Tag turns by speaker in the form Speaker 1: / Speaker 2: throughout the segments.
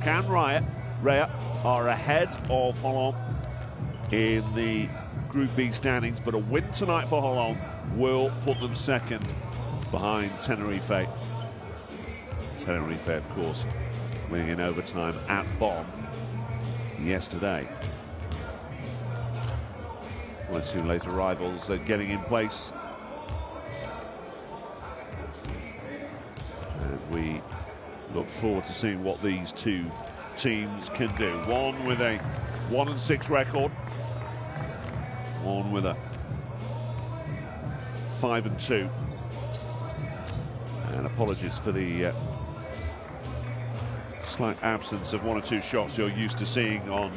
Speaker 1: and Raya are ahead of Holon in the Group B standings, but a win tonight for Holon will put them second behind Tenerife. Tenerife, of course, winning in overtime at Bonn yesterday. One or two late arrivals getting in place. And we look forward to seeing what these two teams can do. One with a 1-6 record, one with a 5-2. And apologies for the slight absence of one or two shots you're used to seeing on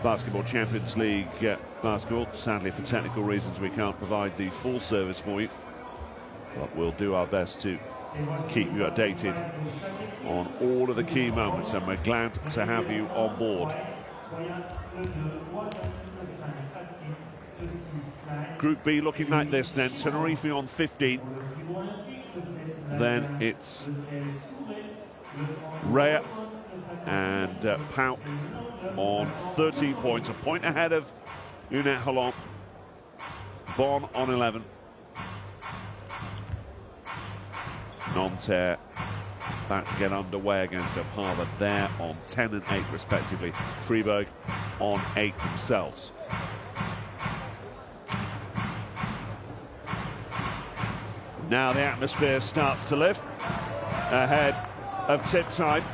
Speaker 1: Basketball Champions League basketball. Sadly, for technical reasons, we can't provide the full service for you, but we'll do our best to keep you updated on all of the key moments, and we're glad to have you on board. Group B looking like this then: Tenerife on 15, then it's Raya and Pau on 13 points, a point ahead of UNET Holon. Bonn on 11. Nanterre about to get underway against Opava. They're on 10 and 8 respectively. Fribourg on 8 themselves. Now the atmosphere starts to lift ahead of tip time.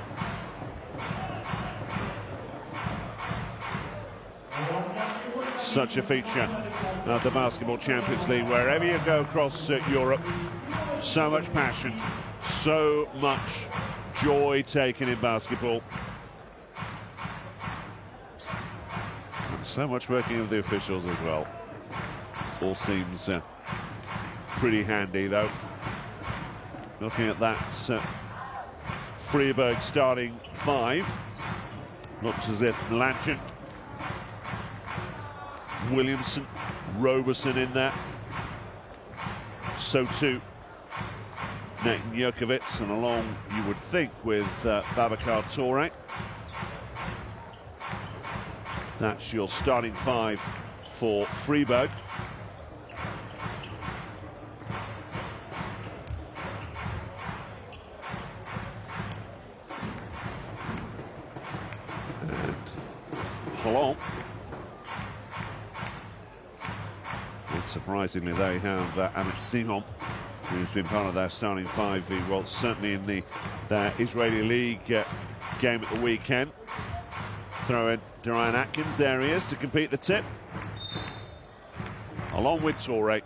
Speaker 1: Such a feature of the Basketball Champions League. Wherever you go across Europe, so much passion, so much joy taken in basketball. And so much working of the officials as well. All seems pretty handy though. Looking at that Fribourg starting 5. Looks as if Lanchen, Williamson, Roberson in there. So too Nathan Jerkovic, and along, you would think, with Babacar Touré. That's your starting 5 for Fribourg. And Holon, not surprisingly, they have Amit Simon, who's been part of their starting 5, well, certainly in their Israeli League game at the weekend. Throw in Dorian Atkins, there he is, to compete the tip, along with Touré.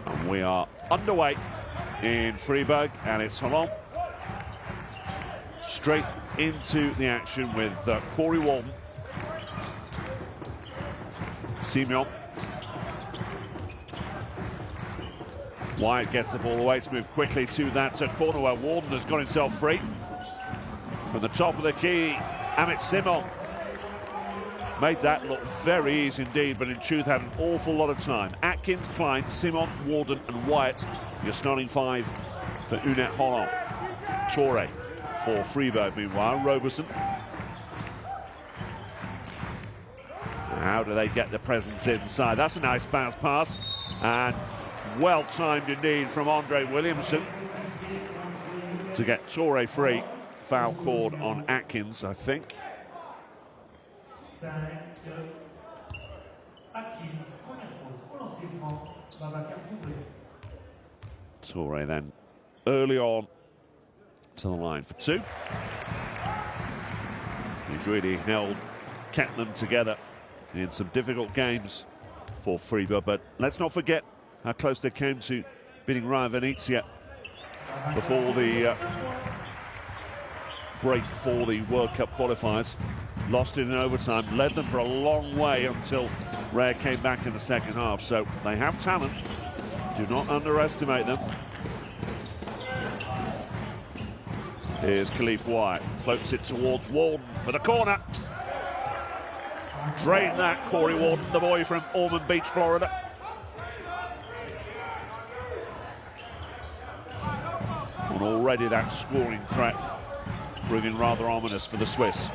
Speaker 1: And we are underway in Fribourg, and it's Holon straight into the action with Corey Walden. Simeon. Wyatt gets the ball away to move quickly to that corner where Walden has got himself free. From the top of the key, Amit Simon made that look very easy indeed, but in truth had an awful lot of time. Atkins, Klein, Simon, Walden and Wyatt, your starting 5 for UNET Holon. Touré for Fribourg, meanwhile. Roberson. How do they get the presence inside? That's a nice bounce pass, and well timed indeed from Andre Williamson to get Touré free. Foul called on Atkins, I think. Touré then early on to the line for 2. He's really kept them together in some difficult games for Fribourg, but let's not forget how close they came to beating Ryan Venezia before the break for the World Cup qualifiers. Lost it in overtime, led them for a long way until Raya came back in the second half. So they have talent, do not underestimate them. Here's Khalif Wyatt, floats it towards Walden for the corner. Drain that, Corey Walden, the boy from Ormond Beach, Florida. One already that scoring threat proving rather ominous for the Swiss.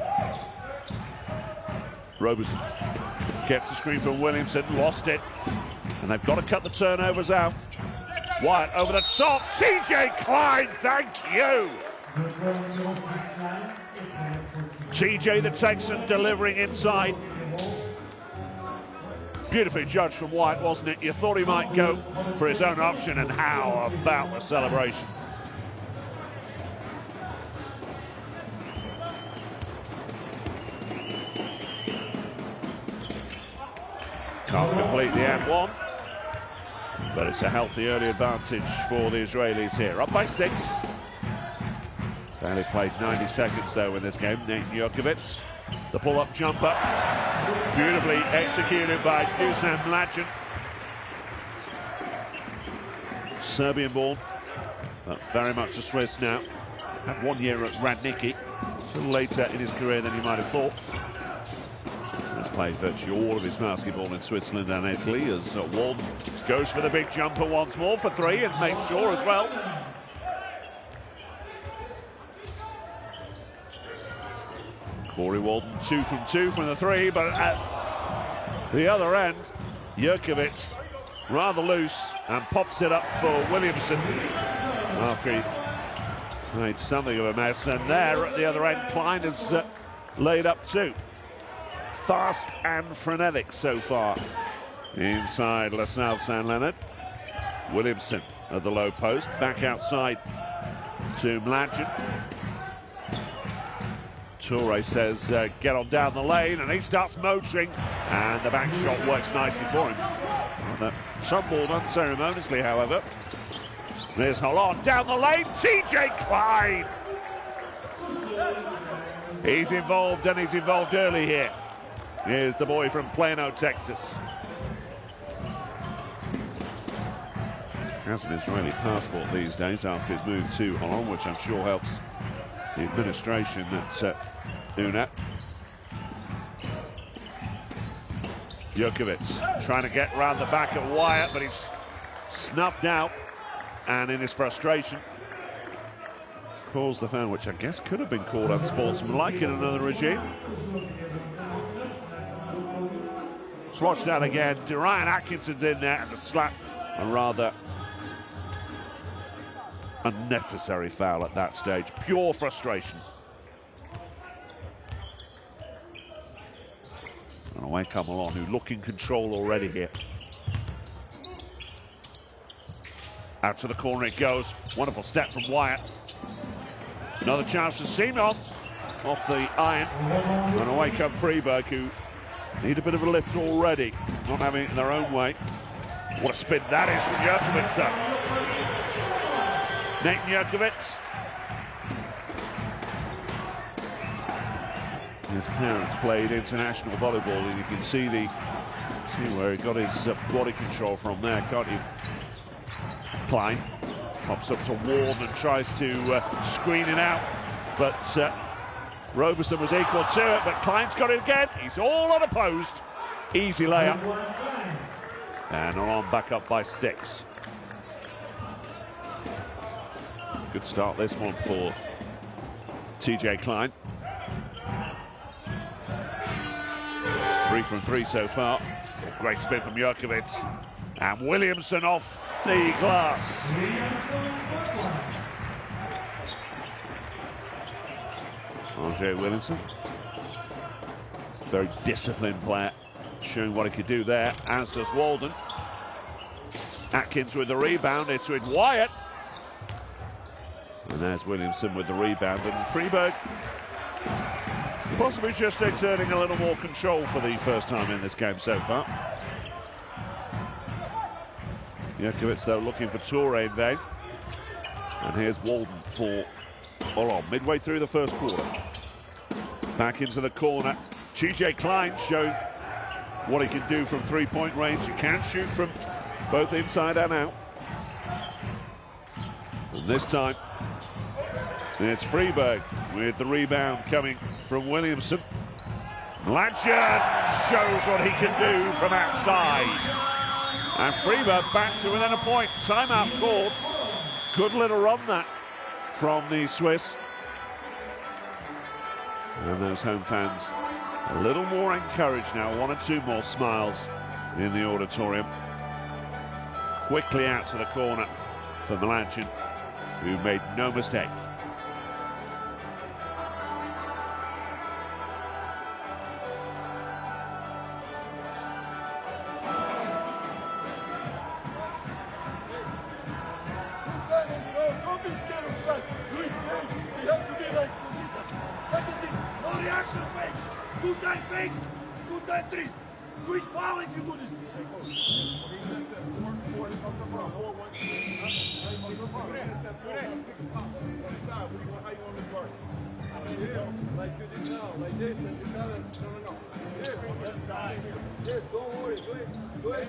Speaker 1: Roberson gets the screen from Williamson, lost it, and they've got to cut the turnovers out. Wyatt over the top, TJ Klein, thank you! TJ the Texan delivering inside. Beautifully judged from Wyatt, wasn't it? You thought he might go for his own option, and how about the celebration? Can't complete the and one, but it's a healthy early advantage for the Israelis here. Up by 6. Barely played 90 seconds though in this game. Nate Jurkovic, the pull-up jumper, beautifully executed by Dusan Mladen. Serbian born, but very much a Swiss now. Had 1 year at Radniki, a little later in his career than you might have thought. Has played virtually all of his basketball in Switzerland and Italy, as Walden goes for the big jumper once more for 3 and makes sure as well. Corey Walden 2 from 2 from the 3, but at the other end, Jurkovic rather loose and pops it up for Williamson after he made something of a mess. And there at the other end, Klein has laid up 2. Fast and frenetic so far inside LaSalle Saint Leonard. Williamson at the low post, back outside to Mladen. Toure says get on down the lane, and he starts motoring, and the back shot works nicely for him. Tumbled unceremoniously, however. There's Holon down the lane, TJ Klein! He's involved, and he's involved early here. Here's the boy from Plano, Texas. Has an Israeli passport these days after his move to Holon, which I'm sure helps the administration at UNET. Jurkovic trying to get round the back at Wyatt, but he's snuffed out, and in his frustration calls the foul, which I guess could have been called unsportsmanlike in another regime. Let's watch that again. Ryan Atkinson's in there, and the slap, a rather unnecessary foul at that stage. Pure frustration. And away come Holon, who look in control already here. Out to the corner it goes. Wonderful step from Wyatt. Another chance for Simon off the iron. And away come Fribourg, who need a bit of a lift already, not having it in their own way. What a spin that is from Jurkovic. Nate Jurkovic. His parents played international volleyball, and you can see where he got his body control from there, can't you? Klein pops up to Ward and tries to screen it out, but Roberson was equal to it, but Klein's got it again. He's all unopposed. Easy layup. And Holon back up by 6. Good start this one for TJ Klein. 3 from 3 so far. Great spin from Jurkovic. And Williamson off the glass. RJ Williamson. Very disciplined player, showing what he could do there, as does Walden. Atkins with the rebound, it's with Wyatt. And there's Williamson with the rebound, and Fribourg possibly just exerting a little more control for the first time in this game so far. Jurkovic, though, looking for Toure in vain. And here's Walden for Holon, midway through the first quarter. Back into the corner. TJ Klein showing what he can do from three-point range. He can shoot from both inside and out. And this time, it's Fribourg with the rebound coming from Williamson. Mladen shows what he can do from outside. And Fribourg back to within a point. Timeout called. Good little run that from the Swiss. And those home fans a little more encouraged now, 1 or 2 more smiles in the auditorium. Quickly out to the corner for Melanchon, who made no mistake.
Speaker 2: Don't be scared of shot. Do it fake. You have to be like consistent. Second thing, no reaction fakes. 2-time fakes, 2-time threes. Do it foul if you do this. Like you did now, like this, and you got it. No. Here, on that side. Here, don't worry. Do it.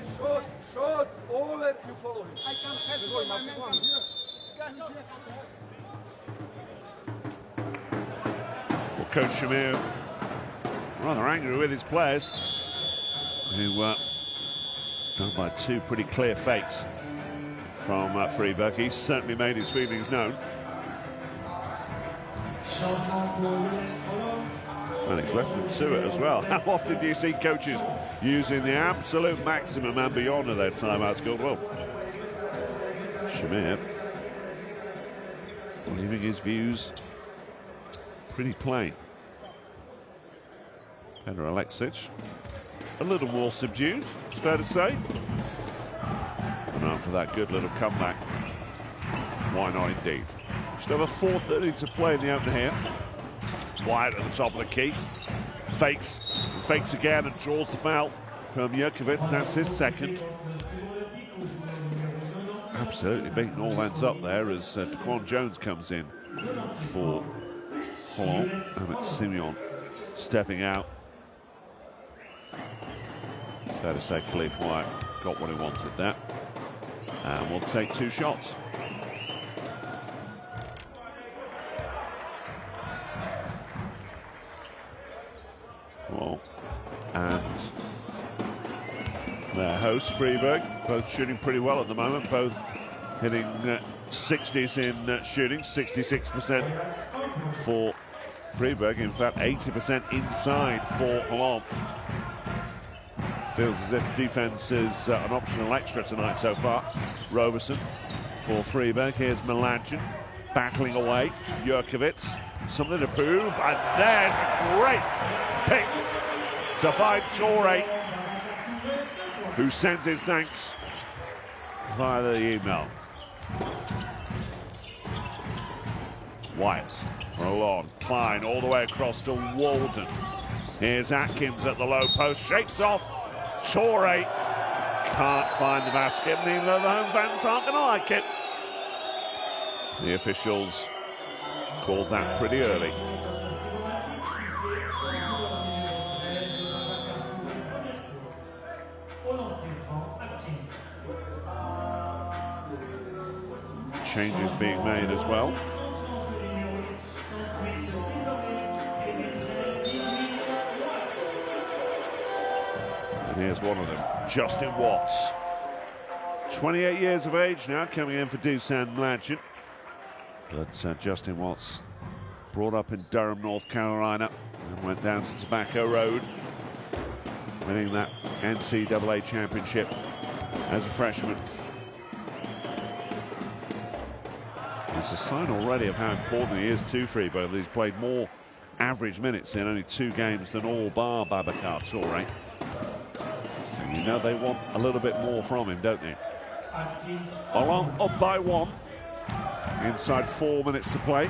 Speaker 2: Short, over, you follow him. I can't have
Speaker 1: Well, Coach Shamir rather angry with his players, who done by 2 pretty clear fakes from Fribourg. He's certainly made his feelings known. And he's left them to it as well. How often do you see coaches using the absolute maximum and beyond of their timeouts called? Well, Shamir leaving his views pretty plain. Petr Alexic a little more subdued, it's fair to say. And after that good little comeback, why not indeed? Just over 4:30 to play in the opener here. Wyatt at the top of the key. Fakes again and draws the foul from Jurkovic. That's his second. Absolutely beating all hands up there as Daquan Jones comes in for Holon. Emmett Simeon stepping out. Fair to say Khalif Wyatt got what he wanted there. And we'll take 2 shots. Well, and their hosts, Fribourg, both shooting pretty well at the moment, both hitting 60s in shooting, 66% for Fribourg, in fact 80% inside for Holon. Feels as if defense is an optional extra tonight so far. Roberson for Fribourg. Here's Melanchon battling away. Jurkovic, something to prove, and there's a great pick to find Torre, who sends his thanks via the email. Wyatt, Holon, Klein all the way across to Walden. Here's Atkins at the low post, shakes off. Torre can't find the basket, and even though the home fans aren't going to like it, the officials called that pretty early. Changes being made as well. And here's one of them, Justin Watts. 28 years of age now, coming in for Dusan Melanchon. But Justin Watts, brought up in Durham, North Carolina, and went down to Tobacco Road, winning that NCAA championship as a freshman. It's a sign already of how important he is to Fribourg. He's played more average minutes in only 2 games than all bar Babacar Toure. So you know they want a little bit more from him, don't they? Holon up by 1. Inside 4 minutes to play.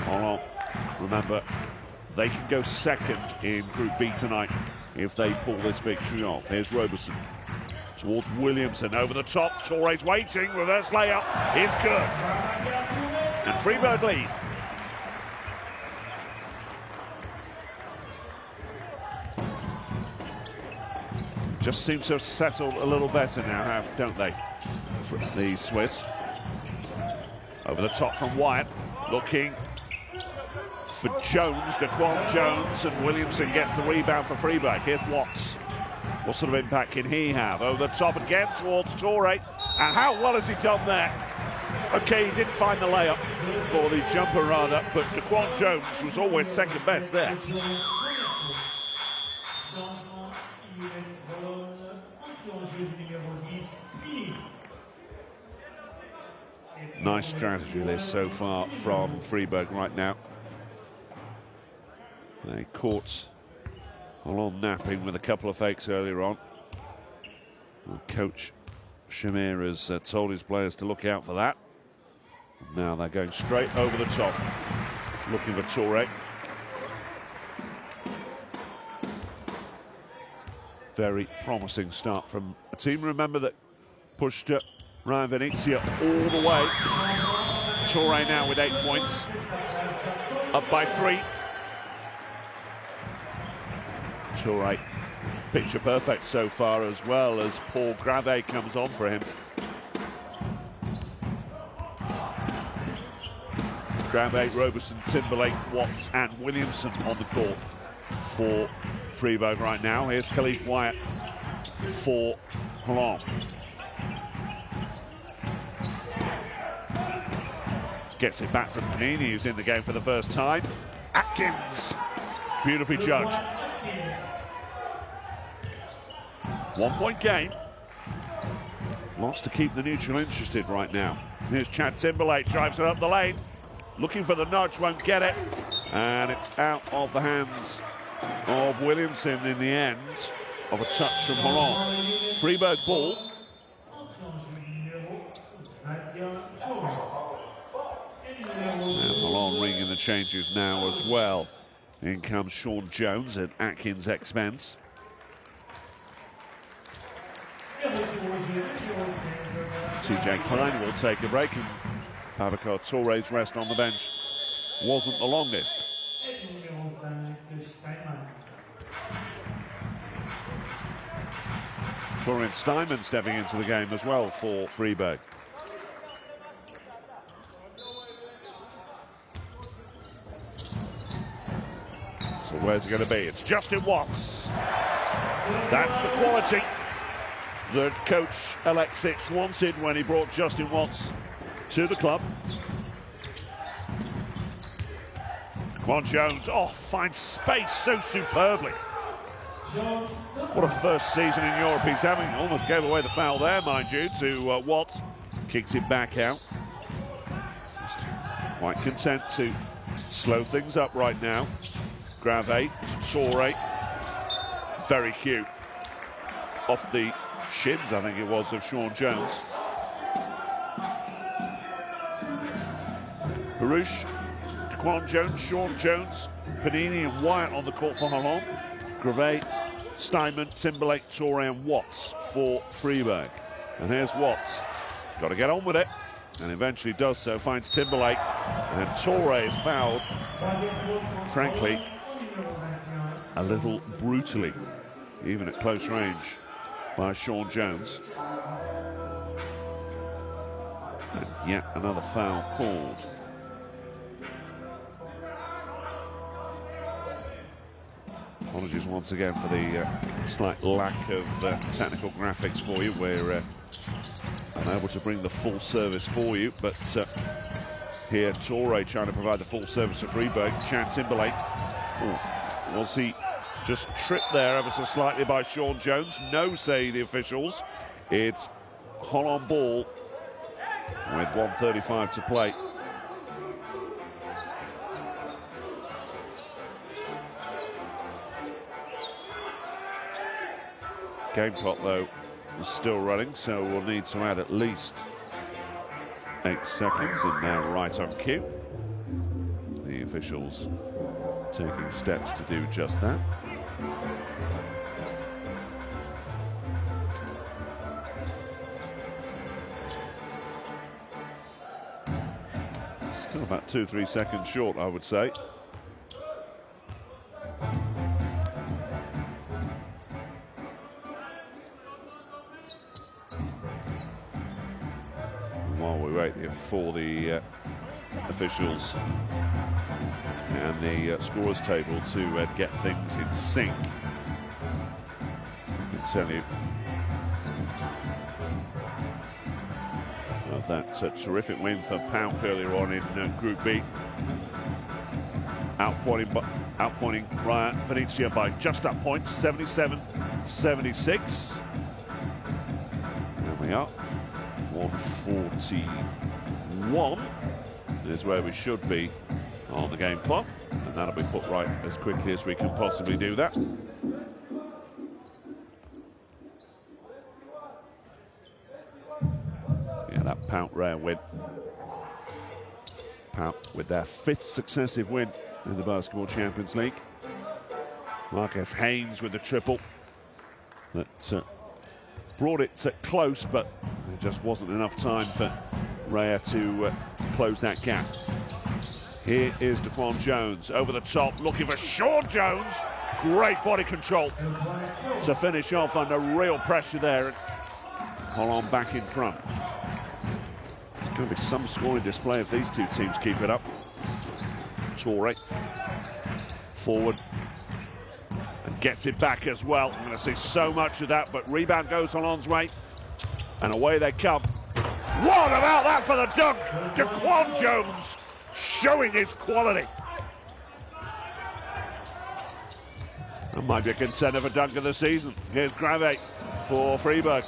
Speaker 1: Holon, remember, they can go second in Group B tonight if they pull this victory off. Here's Roberson towards Williamson, over the top. Torres waiting, reverse layup is good. And Fribourg lead. Just seem to have settled a little better now, don't they? The Swiss. Over the top from Wyatt, looking for Jones, Daquan Jones, and Williamson gets the rebound for Fribourg. Here's Watts. What sort of impact can he have? Over the top again towards Torre. And how well has he done there? Okay, he didn't find the layup, or the jumper rather, but Daquan Jones was always second best there. Nice strategy this so far from Fribourg right now. They caught Holon napping with a couple of fakes earlier on. Coach Shamir has told his players to look out for that. Now they're going straight over the top, looking for Toure. Very promising start from a team, remember, that pushed Ryan Venezia all the way. Toure now with 8 points, up by 3. Toure picture perfect so far, as well as Paul Grave comes on for him. Grave, Roberson, Timberlake, Watts and Williamson on the court for Fribourg right now. Here's Khalif Wyatt for Holon. Gets it back from Panini, who's in the game for the first time. Atkins, beautifully judged. 1 point game. Lots to keep the neutral interested right now. Here's Chad Timberlake, drives it up the lane. Looking for the nudge, won't get it. And it's out of the hands of Williamson in the end of a touch from Holon. Fribourg ball. And Holon ringing the changes now as well. In comes Sean Jones at Atkins' expense. TJ Klein will take a break, and Babacar Toure's rest on the bench wasn't the longest. Florian Steinman stepping into the game as well for Fribourg. So where's it going to be? It's Justin Watts. That's the quality that Coach Alexic wanted when he brought Justin Watts to the club. Daquan Jones, finds space so superbly. What a first season in Europe he's having. Almost gave away the foul there, mind you, to Watts. Kicked it back out. Just quite content to slow things up right now. Grave to Toure. Very cute. Off the shins, I think it was, of Sean Jones. Baruch, Daquan Jones, Sean Jones, Panini and Wyatt on the court for Holon. Grave, Steinman, Timberlake, Toure and Watts for Fribourg. And here's Watts. Got to get on with it. And eventually does so, finds Timberlake. And Toure is fouled, frankly, a little brutally, even at close range, by Sean Jones. And yet another foul called. Apologies once again for the slight lack of technical graphics for you. We're unable to bring the full service for you, but here Toure trying to provide the full service for Fribourg. Chad Timberlake. Was he just tripped there ever so slightly by Sean Jones? No, say the officials. It's Holon ball with 1:35 to play. Game clock, though, is still running, so we'll need to add at least 8 seconds, and now right on cue. The officials taking steps to do just that. Still about 2-3 seconds short, I would say. While we wait here for the officials and the scorers table to get things in sync, I can tell you that terrific win for PAOK earlier on in Group B. Outpointing Raya Venezia by just that point, 77-76. There we are, 141 is where we should be on the game clock, and that'll be put right as quickly as we can possibly do that. Yeah, that PAOK Raya win. PAOK with their 5th successive win in the Basketball Champions League. Marcus Haynes with the triple that brought it close, but there just wasn't enough time for Raya to close that gap. Here is Daquan Jones over the top, looking for Sean Jones. Great body control to finish off under real pressure there. And Holon back in front. There's going to be some scoring display if these two teams keep it up. Torre forward and gets it back as well. I'm going to see so much of that, but rebound goes Holon's way, and away they come. What about that for the dunk? Daquan Jones showing his quality. That might be a contender for dunk of the season. Here's Grave for Fribourg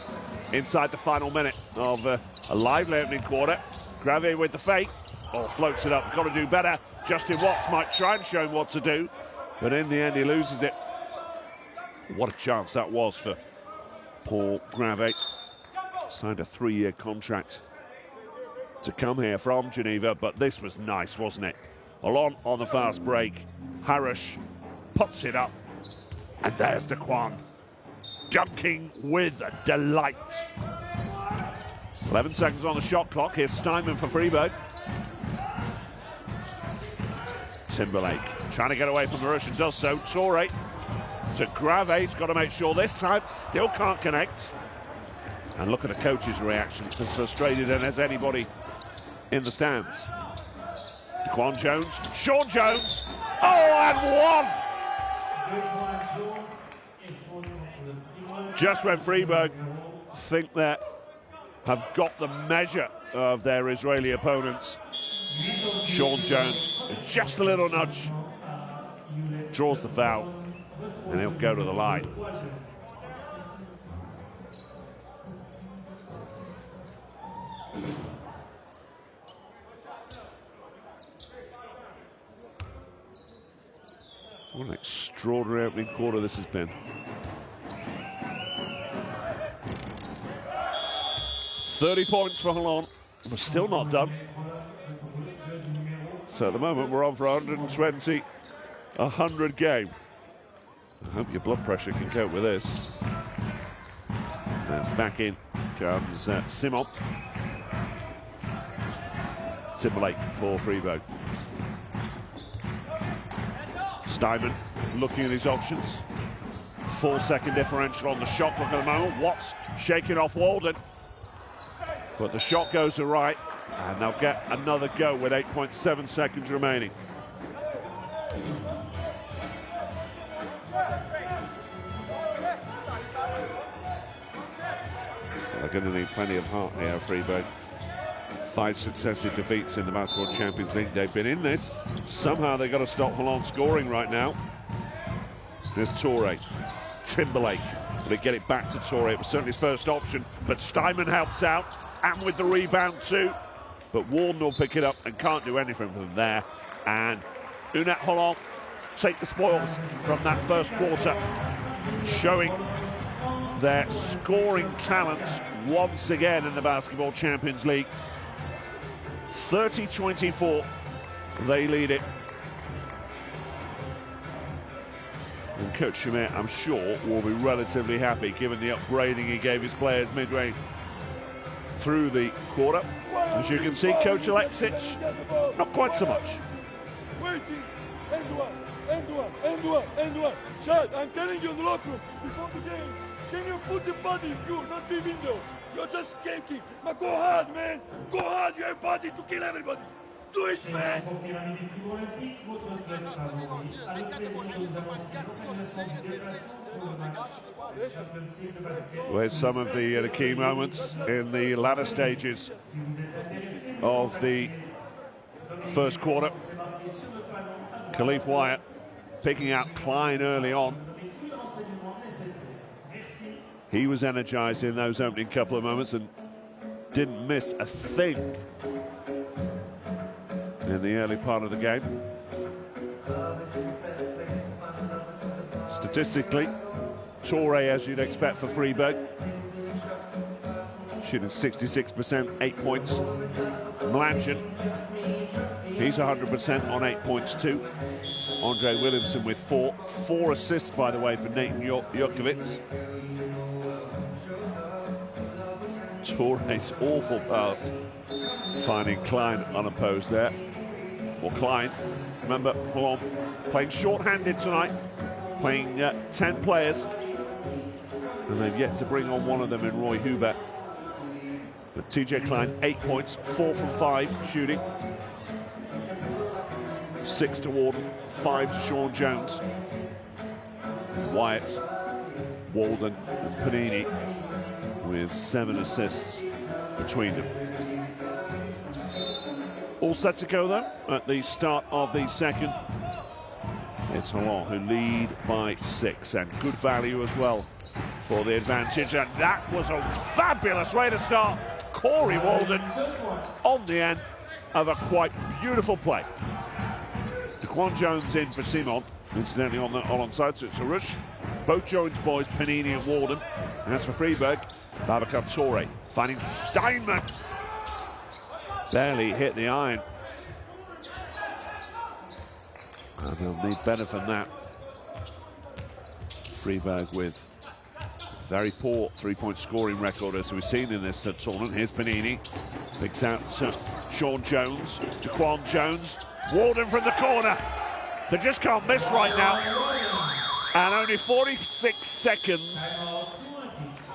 Speaker 1: inside the final minute of a lively opening quarter. Grave with the fake. Oh, floats it up. Got to do better. Justin Watts might try and show him what to do, but in the end he loses it. What a chance that was for Paul Grave. Signed a 3-year contract to come here from Geneva, but this was nice, wasn't it? Holon on the fast break. Harash pops it up, and there's Daquan dunking with delight. 11 seconds on the shot clock. Here's Steinman for Fribourg. Timberlake trying to get away from the Russian, does so. Torre to Grave. He's got to make sure this time, still can't connect. And look at the coach's reaction, as frustrated as anybody in the stands. Daquan Jones, Sean Jones, oh, and one! Just when Fribourg think that have got the measure of their Israeli opponents, Sean Jones, just a little nudge, draws the foul, and he'll go to the line. What an extraordinary opening quarter this has been. 30 points for Holon. We're still not done. So at the moment we're on for 120, 100 game. I hope your blood pressure can cope with this. That's back in comes Simon. Timberlake for Fribourg. Steinman looking at his options. 4-second differential on the shot clock at the moment. Watts shaking off Walden. But the shot goes to right, and they'll get another go with 8.7 seconds remaining. They're going to need plenty of heart here, Fribourg. 5 successive defeats in the Basketball Champions League. They've been in this. Somehow they've got to stop Holon scoring right now. There's Torre. Timberlake. They get it back to Torre. It was certainly his first option, but Steinman helps out, and with the rebound too. But Warden will pick it up and can't do anything from there. And UNET Holon take the spoils from that first quarter, showing their scoring talents once again in the Basketball Champions League. 30-24, they lead it. And Coach Shamir, I'm sure, will be relatively happy given the upgrading he gave his players midway through the quarter. As you can see, Coach Alexic, not quite so much.
Speaker 2: Waiting, end one. Chad, I'm telling you in the locker room, before the game, can you put the body in you, not the window? You're just skating. But go hard, man. Go hard. You have body to kill everybody. Do it, man!
Speaker 1: With some of the key moments in the latter stages of the first quarter. Khalif Wyatt picking out Klein early on. He was energized in those opening couple of moments and didn't miss a thing in the early part of the game. Statistically, Toure, as you'd expect for Fribourg, shooting 66%, 8 points. Mlanchin, he's 100% on 8 points too. Andre Williamson with 4 assists, by the way, for Nathan Jokovic. Toure's awful pass, finding Klein unopposed there. Or Klein, remember, Holon playing short-handed tonight, playing 10 players, and they've yet to bring on one of them in Roy Hubert. But TJ Klein, 8 points, 4 from 5 shooting. 6 to Warden, 5 to Sean Jones. Wyatt, Walden and Panini with 7 assists between them. All set to go though at the start of the second. It's Holon who lead by 6, and good value as well for the advantage, and that was a fabulous way to start. Corey Walden on the end of a quite beautiful play. Daquan Jones in for Simon, incidentally on the Holon side, so it's a rush. Both Jones boys, Panini and Walden. And as for Fribourg, Babacar Toure finding Steinman. Barely hit the iron. And they'll need better than that. Fribourg with a very poor three-point scoring record, as we've seen in this tournament. Here's Panini. Picks out Sean Jones. Daquan Jones. Walden from the corner. They just can't miss right now. And only 46 seconds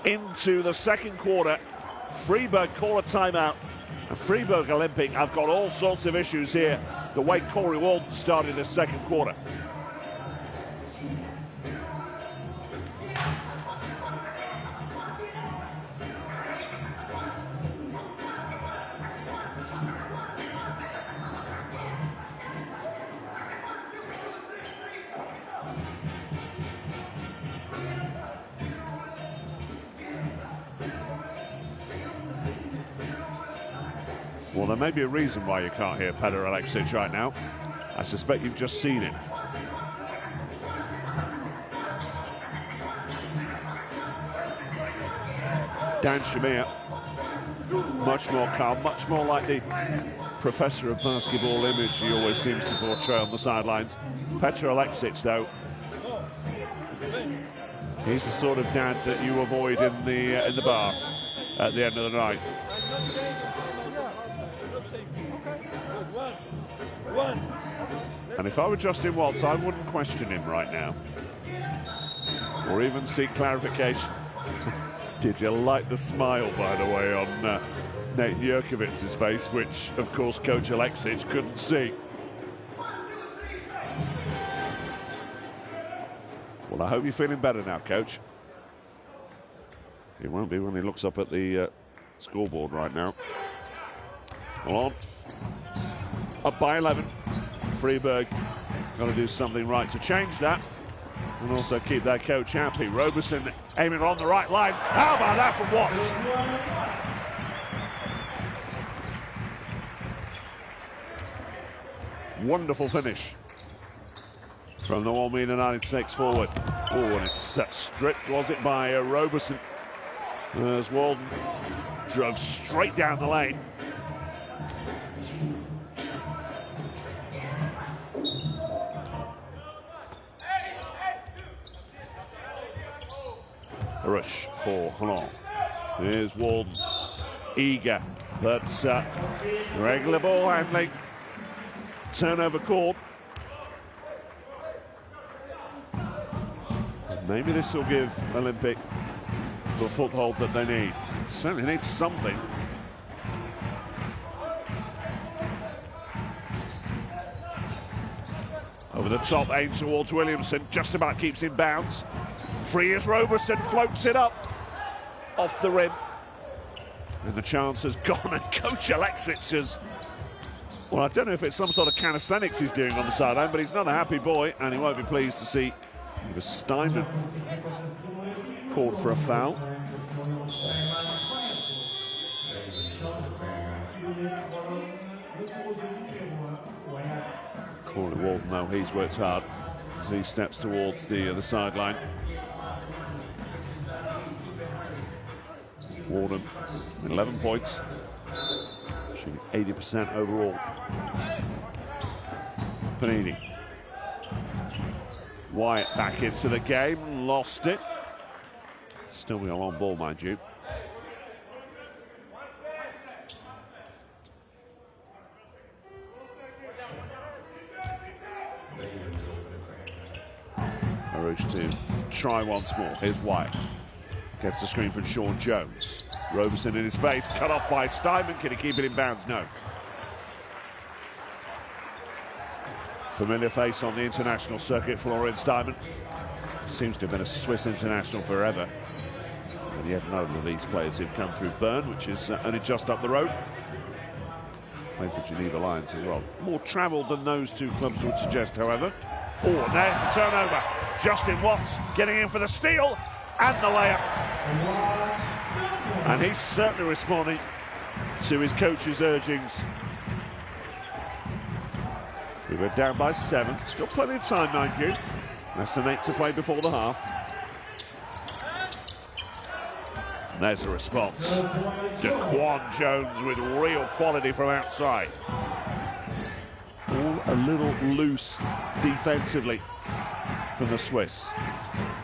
Speaker 1: into the second quarter, Fribourg call a timeout. And Fribourg Olympic have got all sorts of issues here, the way Corey Walden started the second quarter. Well, there may be a reason why you can't hear Petr Alexic right now. I suspect you've just seen it. Dan Shamir, much more calm, much more like the professor of basketball image he always seems to portray on the sidelines. Petr Alexic, though, he's the sort of dad that you avoid in the bar at the end of the night. And if I were Justin Waltz, I wouldn't question him right now, or even seek clarification. Did you like the smile, by the way, on Nate Jurkovic's face, which, of course, Coach Alexic couldn't see? Well, I hope you're feeling better now, Coach. He won't be when he looks up at the scoreboard right now. Hold on. Up by 11. Fribourg got to do something right to change that and also keep their coach happy. Roberson aiming on the right line. How about that from Watts? Wonderful finish from the 1m96 forward. Oh, and it's stripped, was it, by Roberson, as Walden drove straight down the lane. A rush for Holon. Here's Walden, eager, but regular ball handling. Turnover called. Maybe this will give Olympic the foothold that they need. Certainly needs something. Over the top, aims towards Williamson, just about keeps in bounds. Free as Roberson, floats it up off the rim. And the chance has gone, and Coach Alexic has... Well, I don't know if it's some sort of calisthenics he's doing on the sideline, but he's not a happy boy, and he won't be pleased to see it was Steinman called for a foul. Corey Walden, though, he's worked hard as he steps towards the other sideline. Walden, 11 points, shooting 80% overall. Panini. Wyatt back into the game, lost it. Still be a long ball, mind you. Arouche to try once more. Here's Wyatt. Gets the screen from Sean Jones. Roberson in his face, cut off by Steinman. Can he keep it in bounds? No. Familiar face on the international circuit, Florian Steinman. Seems to have been a Swiss international forever. And yet none of these players who've come through Bern, which is only just up the road. Played for Geneva Lions as well. More travelled than those two clubs would suggest, however. Oh, and there's the turnover. Justin Watts getting in for the steal and the layup. And he's certainly responding to his coach's urgings. We were down by 7. Still plenty of time, mind you. Less than 8 to play before the half. And there's the response. Daquan Jones with real quality from outside. All a little loose defensively from the Swiss.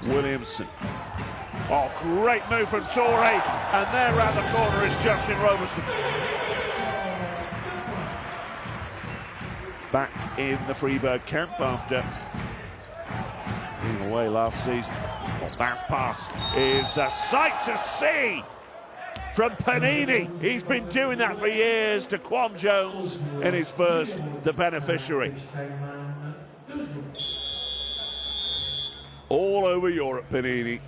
Speaker 1: Williamson. Oh, great move from Torre. And there around the corner is Justin Roberson. Back in the Fribourg camp after being away last season. Well, that pass is a sight to see from Panini. He's been doing that for years. Daquan Jones in his first, the beneficiary. All over Europe, Panini.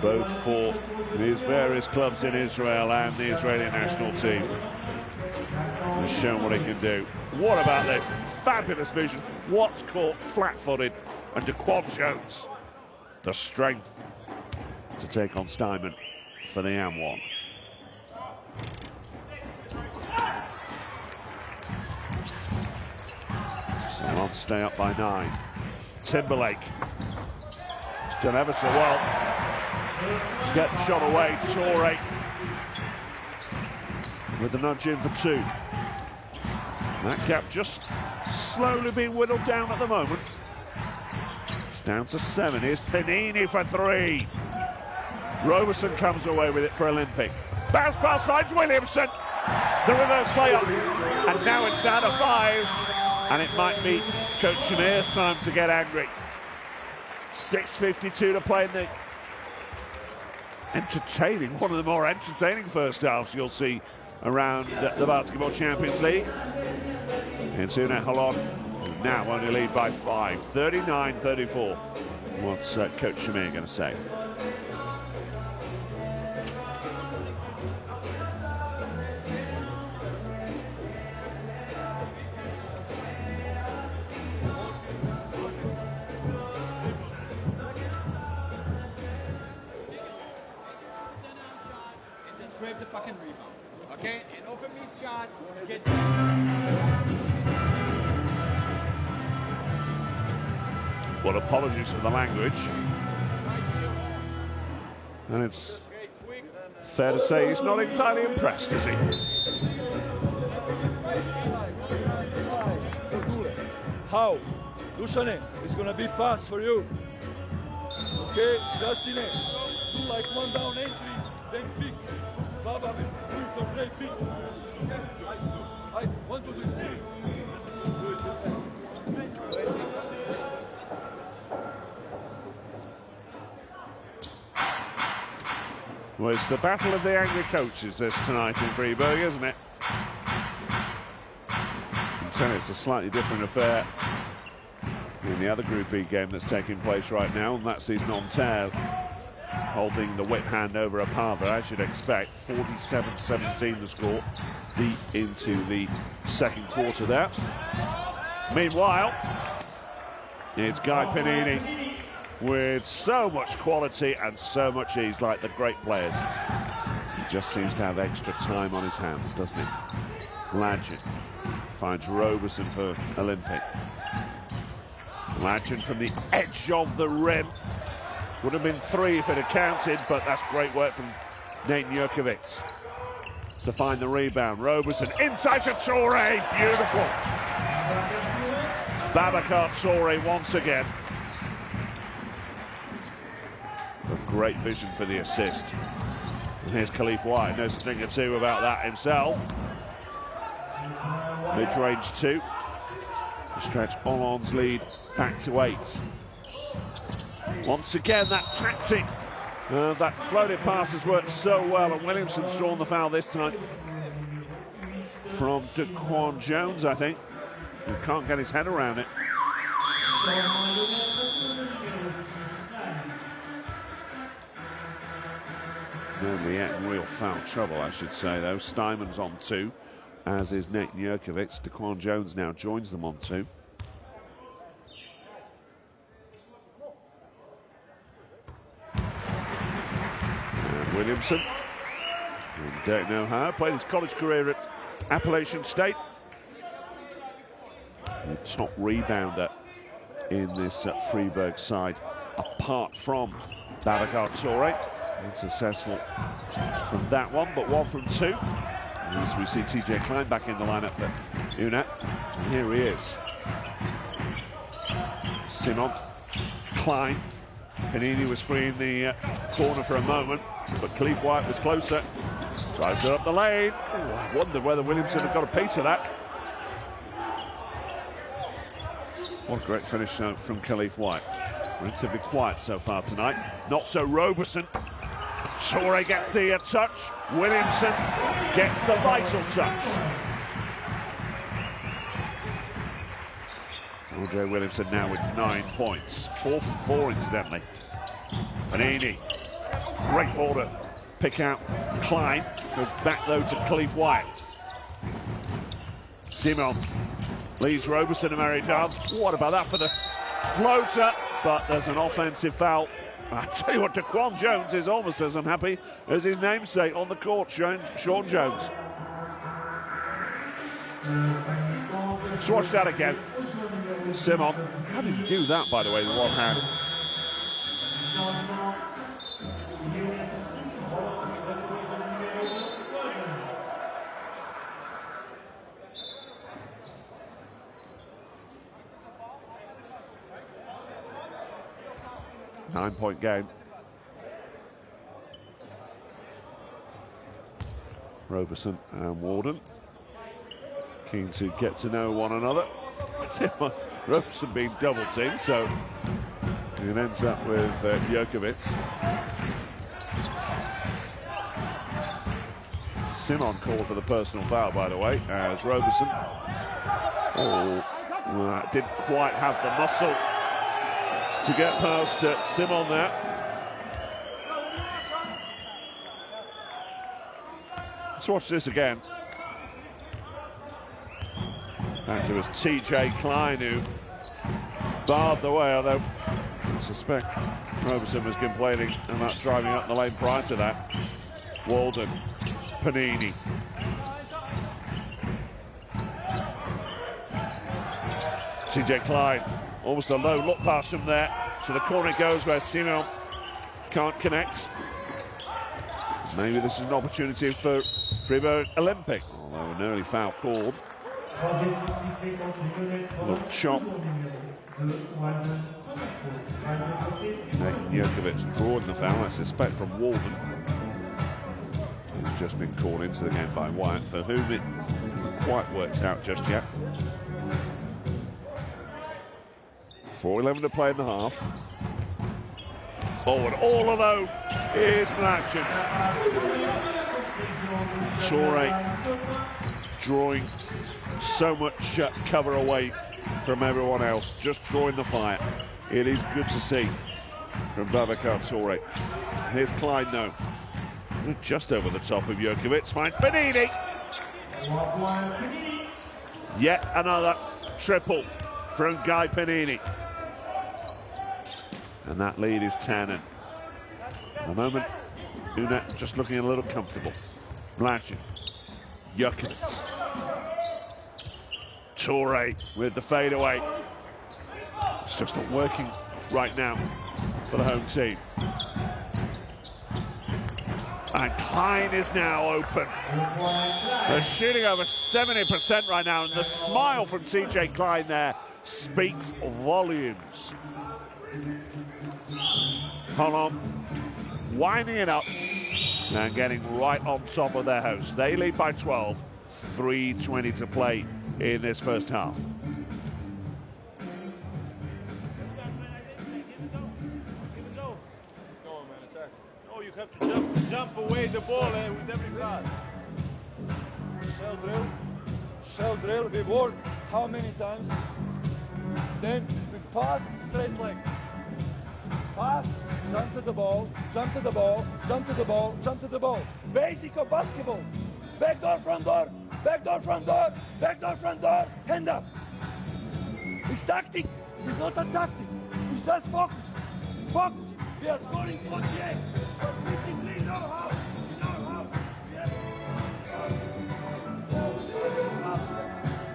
Speaker 1: Both for his various clubs in Israel and the Israeli national team. He's shown what he can do. What about this? Fabulous vision. Watts caught flat-footed, and Daquan Jones, the strength to take on Steinman for the M1. Salon stay up by 9. Timberlake. He's done ever so well. He's getting shot away. Torre with the nudge in for 2. That gap just slowly being whittled down at the moment. It's down to 7. Here's Panini for 3. Roberson comes away with it for Olympic. Bounce pass finds Williamson. The reverse layup. And now it's down to 5. And it might be Coach Shamir's time to get angry. 6:52 to play in the one of the more entertaining first halves you'll see around the Basketball Champions League. It's UNET Holon, who now only lead by 5, 39-34. What's Coach Shamir going to say?
Speaker 3: Scrape the fucking rebound. Okay? And over me shot. Get
Speaker 1: Well, apologies for the language. And it's fair to say he's not entirely impressed, is he?
Speaker 2: How? Luciane, it's gonna be pass for you. Okay, Justine, do like one down entry, then pick. Baba, do the great pick. I 1, 2, 3.
Speaker 1: Well, it's the battle of the angry coaches this tonight in Fribourg, isn't it? You can tell it's a slightly different affair in the other Group B game that's taking place right now, and that sees Nanterre holding the whip hand over Opava, as you'd expect. 47-17 the score, deep into the second quarter there. Meanwhile, it's Guy Panini with so much quality and so much ease, like the great players. He just seems to have extra time on his hands, doesn't he? Ladgen finds Roberson for Olympic. Ladgen from the edge of the rim. Would have been 3 if it had counted, but that's great work from Nate Jurkovic to find the rebound. Roberson inside to Toure, beautiful. Babacar Toure once again. A great vision for the assist. And here's Khalif White, knows a thing or two about that himself. Mid-range 2. To stretch Holon's lead back to 8. Once again, that tactic, that floated pass has worked so well, and Williamson's drawn the foul this time from Daquan Jones, I think. He can't get his head around it. Nobody yet in real foul trouble, I should say, though. Steinman's on 2, as is Nate Jurkovic. Daquan Jones now joins them on 2. And Williamson, in Dayton, Ohio, played his college career at Appalachian State. The top rebounder in this Fribourg side, apart from Babacar Toure. Unsuccessful from that one, but 1 from 2. As we see TJ Klein back in the lineup for UNET. And here he is. Simon, Klein. Panini was free in the corner for a moment, but Khalif White was closer. Drives it up the lane. Ooh, I wondered whether Williamson had got a piece of that. What a great finish from Khalif White. Relatively quiet so far tonight. Not so Roberson. Toure gets the touch. Williamson gets the vital touch. Andre Williamson now with 9 points. 4 from 4, incidentally. Panini. Great ball to pick out Klein. Goes back, though, to Khalif White. Simon leads Roberson and Mary Dance. What about that for the floater? But there's an offensive foul. I tell you what, Daquan Jones is almost as unhappy as his namesake on the court, Sean Jones. Let's watch that again. Simon, how did he do that, by the way, with one hand? 9-point game. Roberson and Warden keen to get to know one another. Roberson being double teamed, so it ends up with Jurkovic. Simon called for the personal foul, by the way, as Roberson. Oh, well, didn't quite have the muscle to get past Simon there. Let's watch this again. And it was TJ Klein who barred the way, although I suspect Roberson was complaining about driving up the lane prior to that. Walden, Panini. TJ Klein, almost a low look past him there. So the corner goes where Simon can't connect. Maybe this is an opportunity for Fribourg Olympic, although an early foul called. Look, chop. Jurkovic drawing the foul, I suspect, from Walden. He's just been called into the game by White, for whom it hasn't quite worked out just yet. 4:11 to play in the half. Oh, and all alone is Ladgen. Toure drawing so much cover away from everyone else, just drawing the fire. It is good to see from Babacar Touré. Here's Klein though, just over the top of Jokovic, finds Benini. Yet another triple from Guy Benini. And that lead is 10. And at the moment, UNET just looking a little comfortable. Mladic, Jokovic. Touré with the fadeaway. It's just not working right now for the home team. And Klein is now open. They're shooting over 70% right now, and the smile from TJ Klein there speaks volumes. Holon winding it up and getting right on top of their host. They lead by 12, 3:20 to play in this first half.
Speaker 4: Oh, you have to jump away the ball with every pass.
Speaker 2: Shell drill, we work how many times? Then we pass, straight legs. Pass, jump to the ball, jump to the ball, jump to the ball, jump to the ball. Basic of basketball. Back door, front door, back door, front door, back door, front door, hand up. It's tactic, it's not a tactic. It's just focus. Focus. We are scoring 48, but 53 know how. We know how. Yes.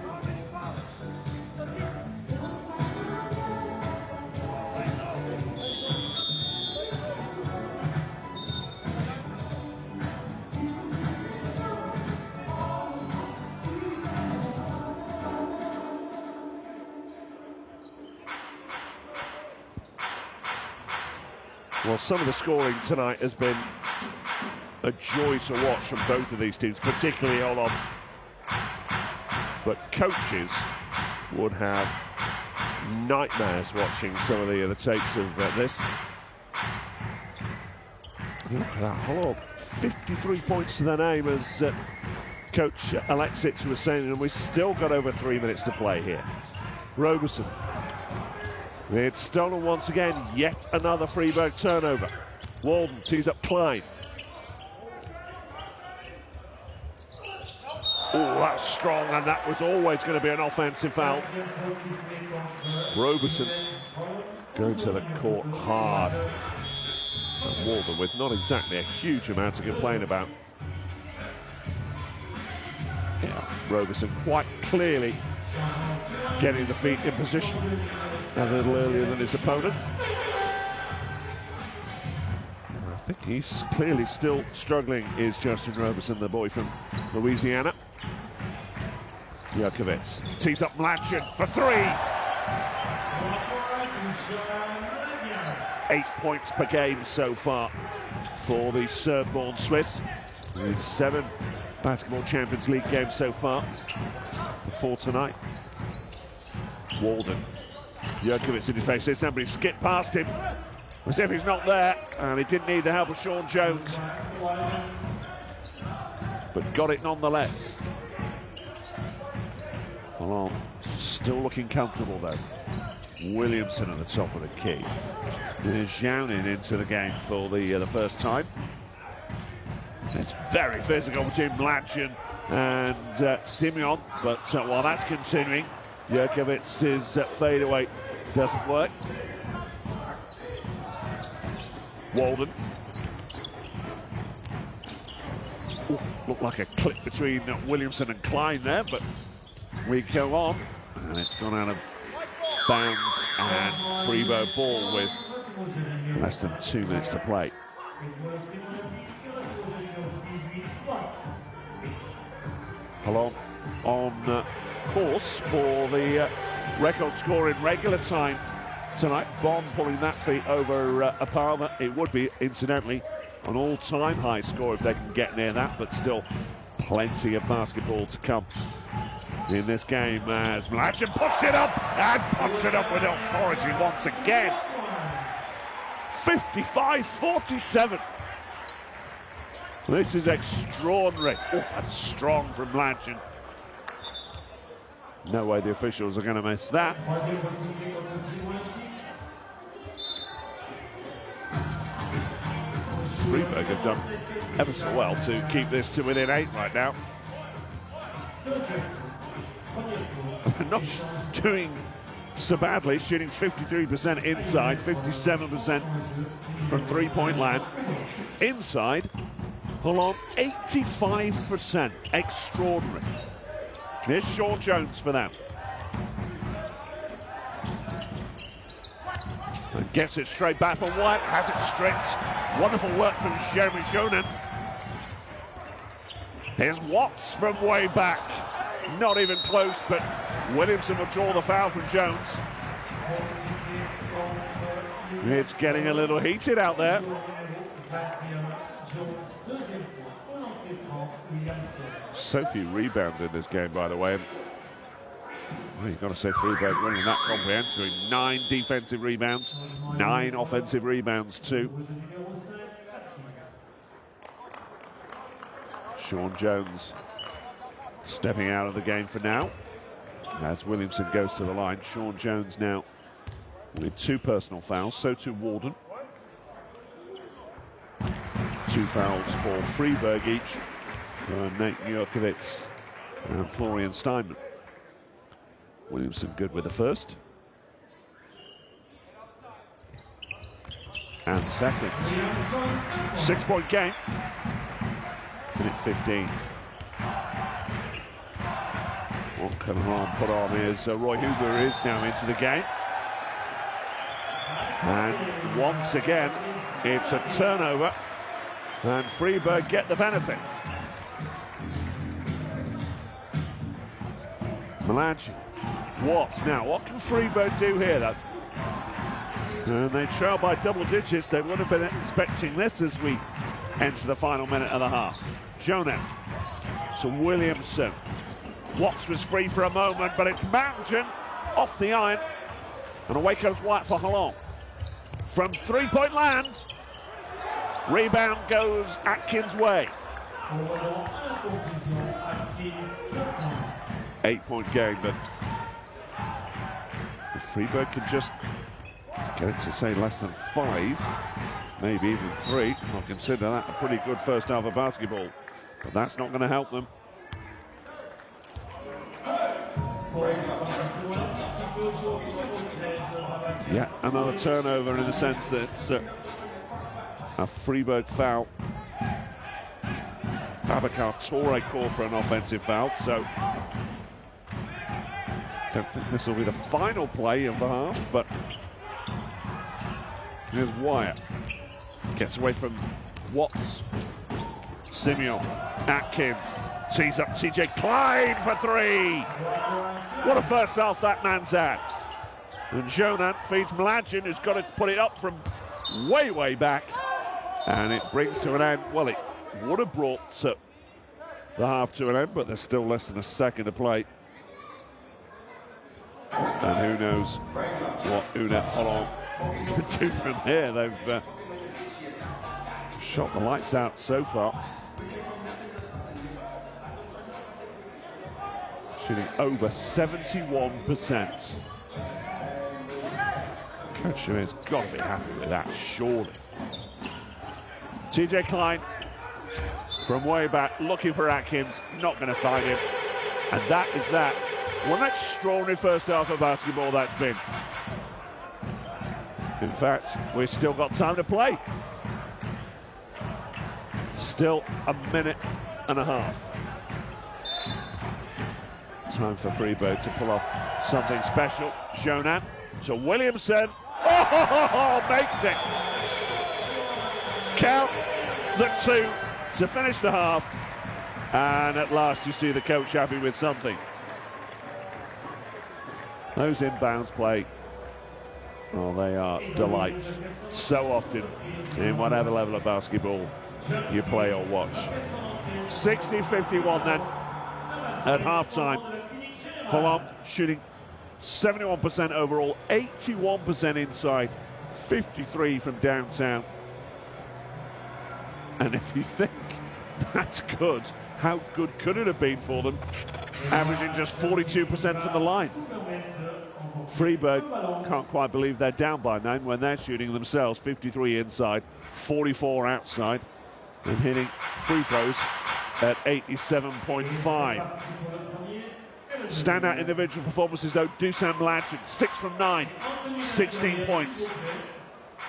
Speaker 2: How many fouls? I know.
Speaker 1: Well, some of the scoring tonight has been a joy to watch from both of these teams, particularly Holon. But coaches would have nightmares watching some of the tapes of this. Look at that, Holon, 53 points to their name, as Coach Alexic was saying, and we've still got over 3 minutes to play here. Roberson. It's stolen once again, yet another Fribourg turnover. Walden tees up Klein. Oh, that's strong, and that was always going to be an offensive foul. Roberson going to the court hard. And Walden with not exactly a huge amount to complain about. Yeah, Roberson quite clearly getting the feet in position a little earlier than his opponent. I think he's clearly still struggling, is Justin Roberson, the boy from Louisiana. Jokovic tees up Mladic for three. 8 points per game so far for the Serb-born Swiss. In 7 Basketball Champions League games so far before tonight. Walden. Jokovic in his face. There's somebody skipped past him as if he's not there, and he didn't need the help of Sean Jones, but got it nonetheless. Holon still looking comfortable though. Williamson at the top of the key. There's Jounin into the game for the first time. It's very physical between Mladic and Simeon, but while that's continuing, Jokovic's fadeaway doesn't work. Walden. Ooh, looked like a clip between Williamson and Klein there, but we go on, and it's gone out of bounds, and Fribourg ball with less than 2 minutes to play. Holon on course for the record score in regular time tonight. Bond pulling that feat over Parma. It would be, incidentally, an all-time high score if they can get near that, but still plenty of basketball to come in this game as Mladic puts it up, and puts it up with authority once again. 55-47. This is extraordinary. Oh, that's strong from Mladic. No way the officials are going to miss that. Fribourg have done ever so well to keep this to within 8 right now. Not doing so badly, shooting 53% inside, 57% from three-point land. Inside, Holon 85%. Extraordinary. Here's Sean Jones for them. And gets it straight back from White, has it stripped. Wonderful work from Jeremy Shonen. Here's Watts from way back. Not even close, but Williamson will draw the foul from Jones. It's getting a little heated out there. So few rebounds in this game, by the way. Well, you've got to say Fribourg winning that comprehensively. 9 defensive rebounds, 9 offensive rebounds too. Sean Jones stepping out of the game for now. As Williamson goes to the line, Sean Jones now with 2 personal fouls, so too Warden. 2 fouls for Fribourg each, for Nate Nurkiewicz and Florian Steinman. Williamson good with the first. And second. 6-point game. Minute 15. What can Holon put on is Roy Huber is now into the game. And once again, it's a turnover. And Fribourg get the benefit. Melange. Watts now. What can Fribourg do here, though? And they trail by double digits. They would have been expecting this as we enter the final minute and a half. Jonah to Williamson. Watts was free for a moment, but it's Mountain off the iron. And away comes White for Holon. From three-point land. Rebound goes Atkins' way. 8-point game, but if Fribourg can just get it to say less than 5, maybe even 3, I'll consider that a pretty good first half of basketball, but that's not going to help them. Yeah, another turnover in the sense that it's a Fribourg foul. Babacar Toure called for an offensive foul, so don't think this will be the final play of the half, but here's Wyatt. Gets away from Watts. Simeon, Atkins, tees up TJ Klein for 3. What a first half that man's had. And Jonan feeds Melanchon, who's got to put it up from way, way back. And it brings to an end, well, it would have brought the half to an end, but there's still less than a second to play. And who knows what UNET Holon can do from here. They've shot the lights out so far. Shooting over 71%. Coach Schumer's got to be happy with that, surely. TJ Klein from way back, looking for Atkins, not going to find him. And that is that. What an extraordinary first half of basketball that's been. In fact, we've still got time to play. Still a minute and a half. Time for Fribourg to pull off something special. Jonan to Williamson. Oh, makes it. Count the 2 to finish the half. And at last you see the coach happy with something. Those inbounds play, oh, they are delights so often in whatever level of basketball you play or watch. 60-51 then at halftime. Holon shooting 71% overall, 81% inside, 53 from downtown. And if you think that's good, how good could it have been for them, averaging just 42% from the line. Fribourg can't quite believe they're down by 9 when they're shooting themselves 53 inside, 44 outside, and hitting free throws at 87.5. Standout individual performances though, Dusan Mladen, 6 from 9, 16 points.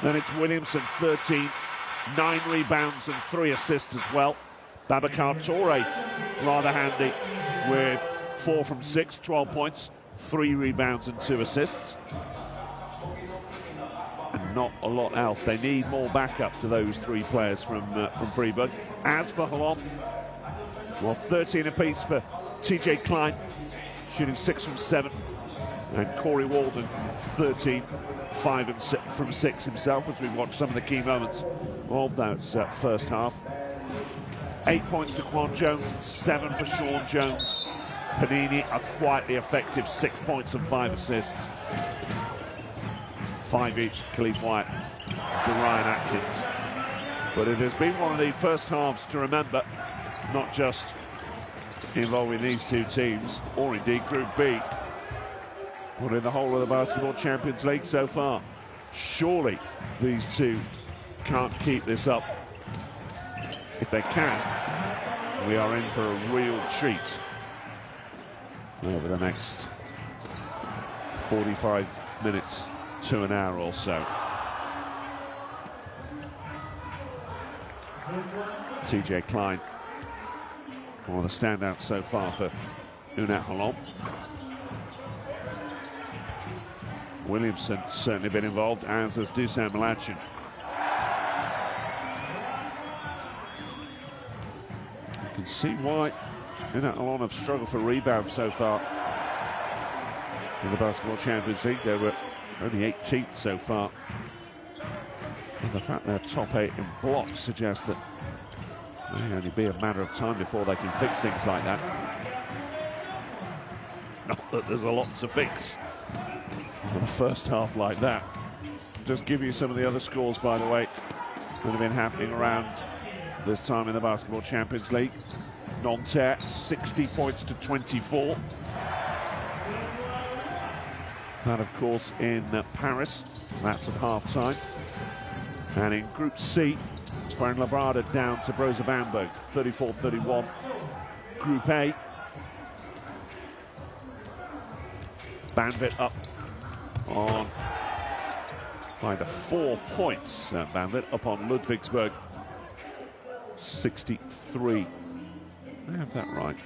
Speaker 1: Then it's Williamson, 13, 9 rebounds and 3 assists as well. Babacar Toure, rather handy, with 4 from 6, 12 points, 3 rebounds and 2 assists. And not a lot else. They need more backup to those 3 players from Fribourg. As for Holon, well, 13 apiece for TJ Klein, shooting 6 from 7. And Corey Walden, 13, 5 from 6 himself, as we watch some of the key moments of that first half. 8 points to Quan Jones, 7 for Sean Jones. Panini, a quietly effective 6 points and 5 assists. 5 each, Khalif White, Dorian Atkins. But it has been one of the first halves to remember, not just involving these 2 teams, or indeed Group B, but in the whole of the Basketball Champions League so far. Surely these 2 can't keep this up. If they can, we are in for a real treat over the next 45 minutes to an hour or so. TJ Klein, one of the standouts so far for UNET Holon. Williamson certainly been involved, as has Dusan Mladen. You can see why UNET Holon have struggled for rebounds so far in the Basketball Champions League. They were only 18th so far. And the fact they're top 8 in blocks suggests that it may only be a matter of time before they can fix things like that. Not that there's a lot to fix in the first half like that. Just give you some of the other scores, by the way, that have been happening around this time in the Basketball Champions League. Nanterre, 60 points to 24. That, of course, in Paris. That's at half-time. And in Group C, Fuenlabrada down to Broza Bamberg, 34-31. Group A, Banvit up on by the 4 points. Banvit up on Ludwigsburg, 63. I have that right.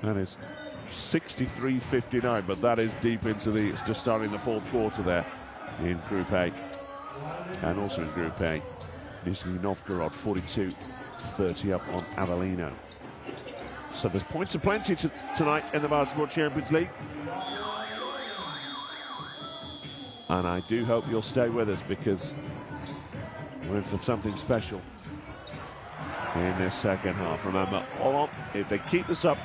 Speaker 1: That is 63-59, but that is deep into the, it's just starting the 4th quarter there in Group A. And also in Group A, Nizhny Novgorod, 42-30 up on Avellino. So there's points aplenty tonight in the Basketball Champions League. And I do hope you'll stay with us, because we're in for something special in this second half. Remember, Holon, if they keep this up,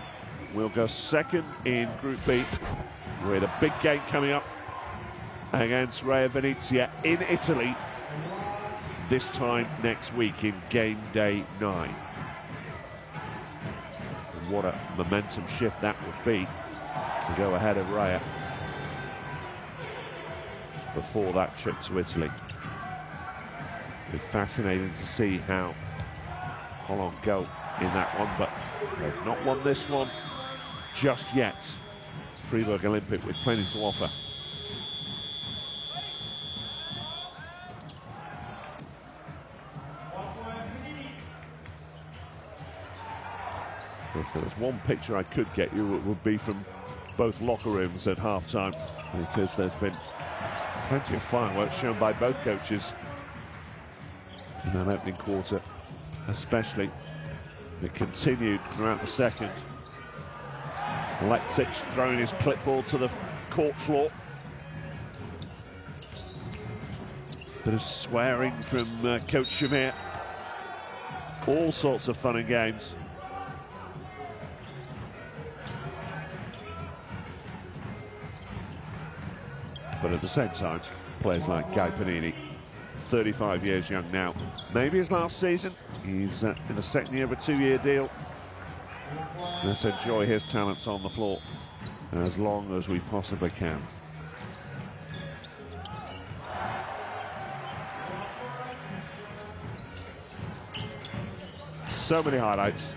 Speaker 1: we'll go second in Group B with a big game coming up against Real Venezia in Italy, this time next week in game day 9. And what a momentum shift that would be to go ahead of Real before that trip to Italy. It'll be fascinating to see how Holon go in that one, but they've not won this one just yet. Fribourg Olympic with plenty to offer. If there was one picture I could get you, it would be from both locker rooms at half-time, because there's been plenty of fireworks shown by both coaches in that opening quarter, especially. It continued throughout the second. Lexic throwing his clipboard to the court floor. Bit of swearing from Coach Shamir. All sorts of fun and games. But at the same time, players like Guy Panini 35 years young now. Maybe his last season. He's in the second year of a 2-year deal. Let's enjoy his talents on the floor as long as we possibly can. So many highlights,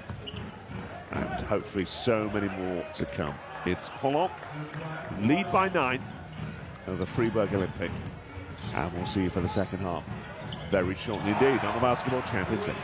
Speaker 1: and hopefully so many more to come. It's Holon, lead by 9 of the Fribourg Olympic, and we'll see you for the second half very shortly indeed on the Basketball Champions League.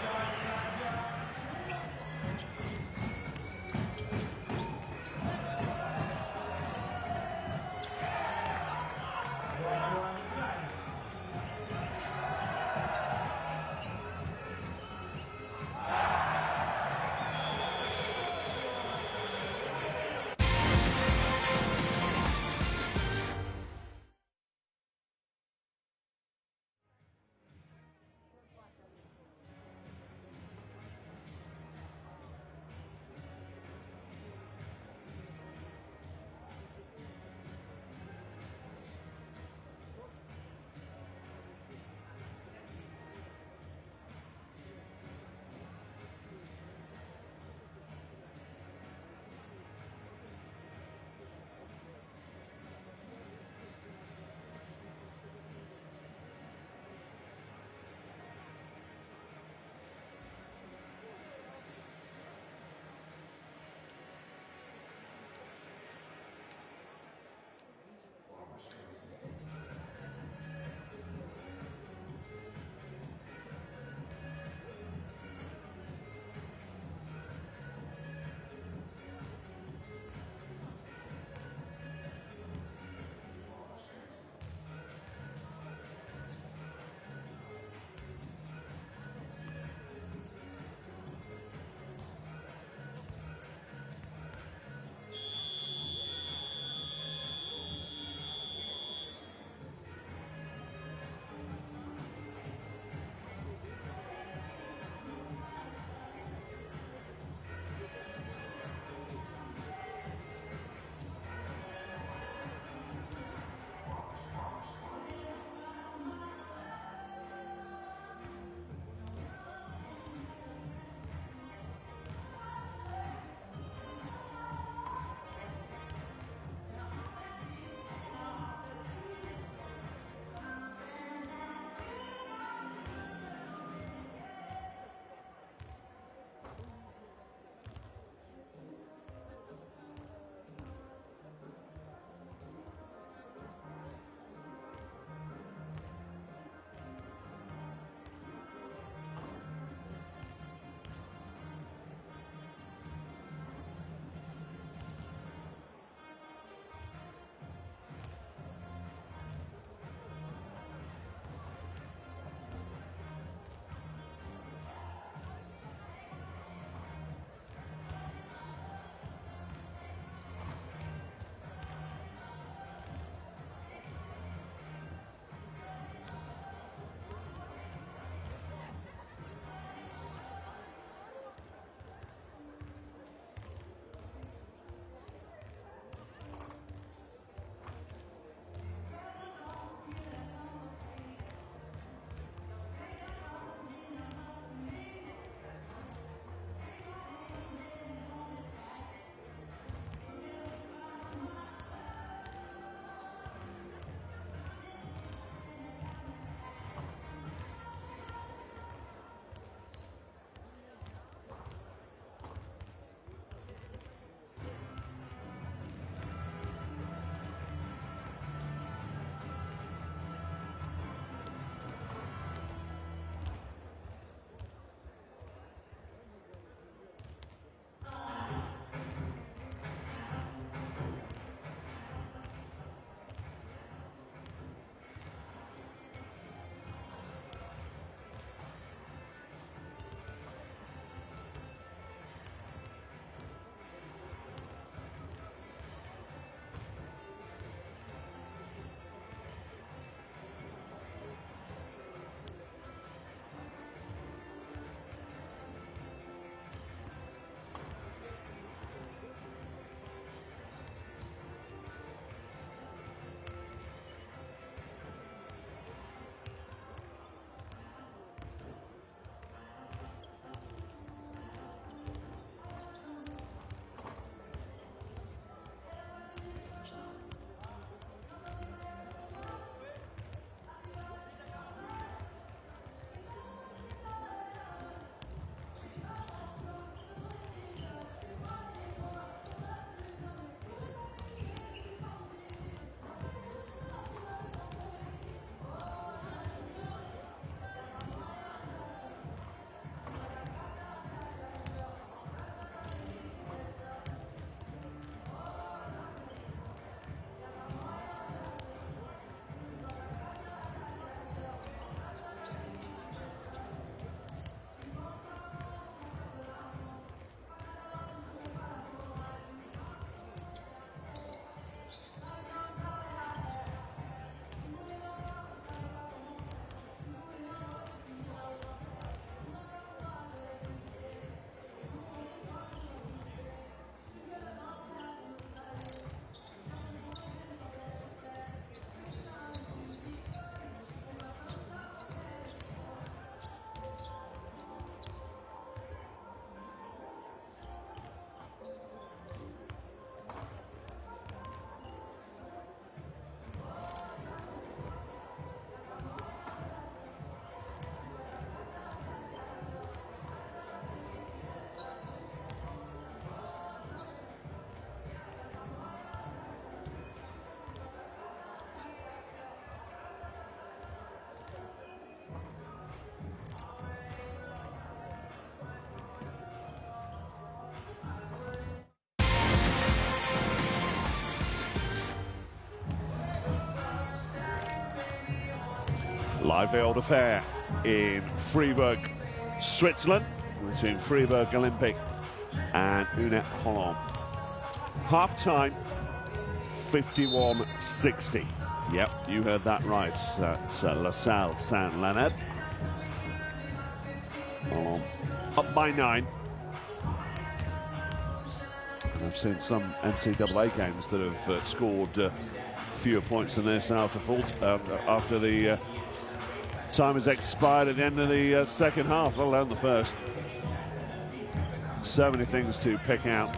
Speaker 1: Lively old affair in Fribourg, Switzerland, between Fribourg Olympic and UNET Holon. Half-time, 51-60. Yep, you heard that right. That's La Salle Saint-Leonard. Holon up by 9. And I've seen some NCAA games that have scored fewer points than this after the time has expired at the end of the second half, let alone the first. So many things to pick out.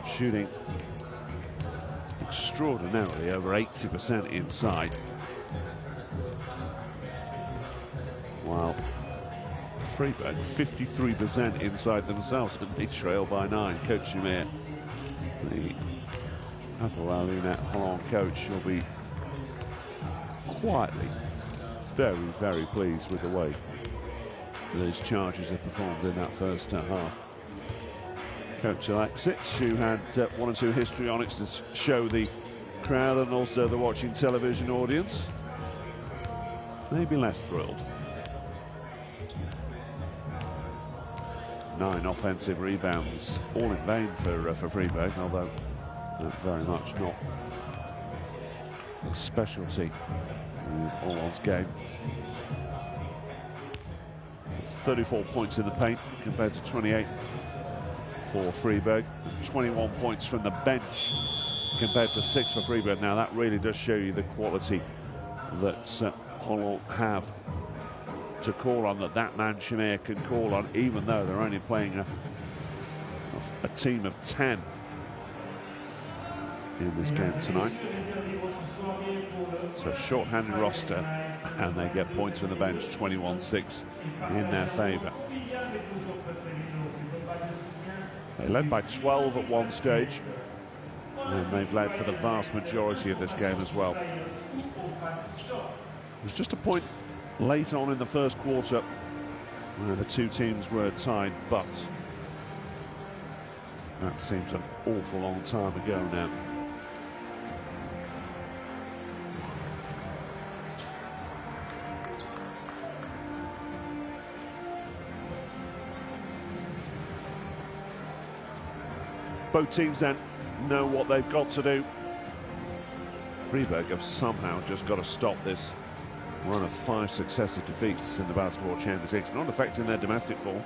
Speaker 1: Shooting extraordinarily, over 80% inside. While Fribourg 53% inside themselves, and they trail by 9. Coach Shamir, the UNET Holon coach, will be quietly very, very pleased with the way those Chargers have performed in that first half. Coach Alexis, who had one or two histrionics to show the crowd and also the watching television audience, maybe less thrilled. 9 offensive rebounds, all in vain for Fribourg, although very much not a specialty in Holon's game. 34 points in the paint compared to 28 for Fribourg. 21 points from the bench compared to 6 for Fribourg. Now that really does show you the quality that Holon have to call on, that man Shamir can call on, even though they're only playing a team of 10 in this game tonight. So short-handed roster, and they get points from the bench, 21-6 in their favour. They led by 12 at one stage, and they've led for the vast majority of this game as well. It was just a point late on in the first quarter where the two teams were tied, but that seems an awful long time ago now. Both teams then know what they've got to do. Fribourg have somehow just got to stop this run of 5 successive defeats in the Basketball Champions League, not affecting their domestic form.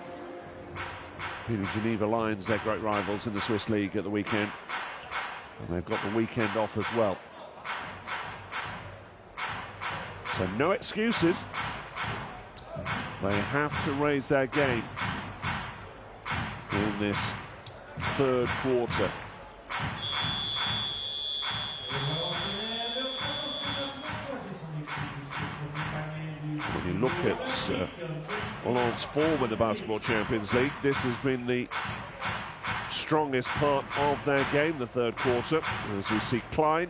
Speaker 1: The Geneva Lions, their great rivals in the Swiss League at the weekend, and they've got the weekend off as well. So no excuses. They have to raise their game in this third quarter. When you look at Holon's form in the Basketball Champions League, this has been the strongest part of their game, the third quarter. As we see Klein,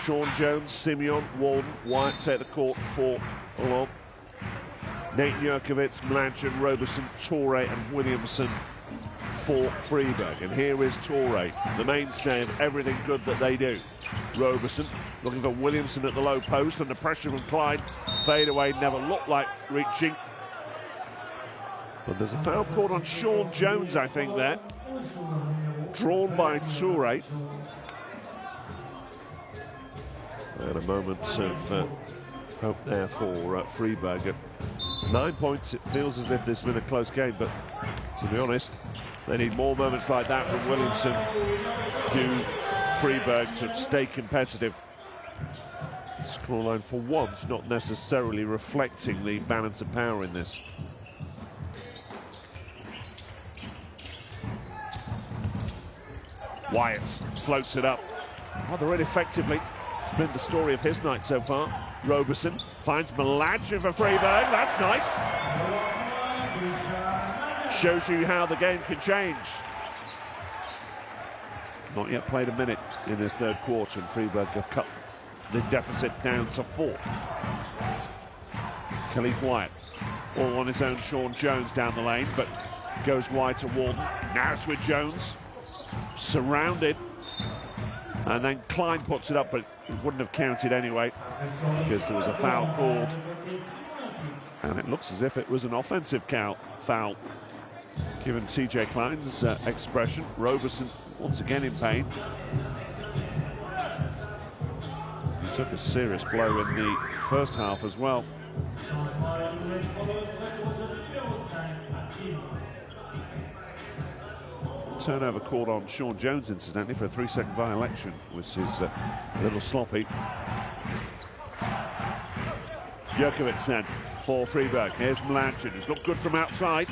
Speaker 1: Sean Jones, Simeon, Walden, Wyatt take the court for Holon. Nate Jurkovic, Mlanchin, Roberson, Torre and Williamson for Fribourg. And here is Torre, the mainstay of everything good that they do. Roberson looking for Williamson at the low post, under pressure from Klein. Fade away, never looked like reaching. But there's a foul called on Sean Jones, I think, there. Drawn by Torre. And a moment of hope there for Fribourg. At 9 points, it feels as if this has been a close game, but to be honest, they need more moments like that from Williamson to Fribourg to stay competitive. Scoreline for once not necessarily reflecting the balance of power in this. Wyatt floats it up rather ineffectively. It's been the story of his night so far. Roberson finds Mlanchin for Fribourg. That's nice. Shows you how the game can change. Not yet played a minute in this third quarter, and Fribourg have cut the deficit down to 4. Khalif Wyatt, all on his own. Sean Jones down the lane, but goes wide to Walden. Now it's with Jones, surrounded And then Klein puts it up, but it wouldn't have counted anyway because there was a foul called. And it looks as if it was an offensive foul, given TJ Klein's expression. Roberson once again in pain. He took a serious blow in the first half as well. Turnover called on Sean Jones, incidentally, for a 3-second violation, which is a little sloppy. Jurkovic then for Fribourg. Here's Melanchon, who's looked good from outside.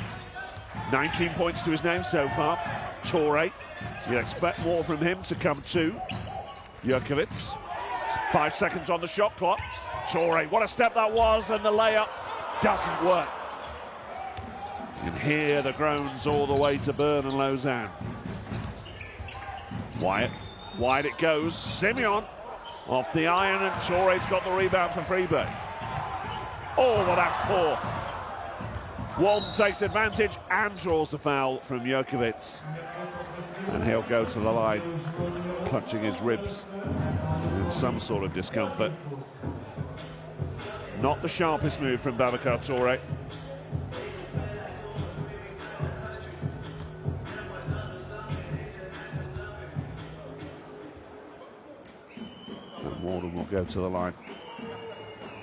Speaker 1: 19 points to his name so far. Torre, you'd expect more from him to come too. Jurkovic, 5 seconds on the shot clock. Torre, what a step that was, and the layup doesn't work. You can hear the groans all the way to Bern and Lausanne. Wyatt, wide it goes. Simeon off the iron, and Torre's got the rebound for Fribourg. Oh, well, that's poor. Walden takes advantage and draws the foul from Jurkovic. And he'll go to the line, clutching his ribs in some sort of discomfort. Not the sharpest move from Babacar Torre. And Walden will go to the line.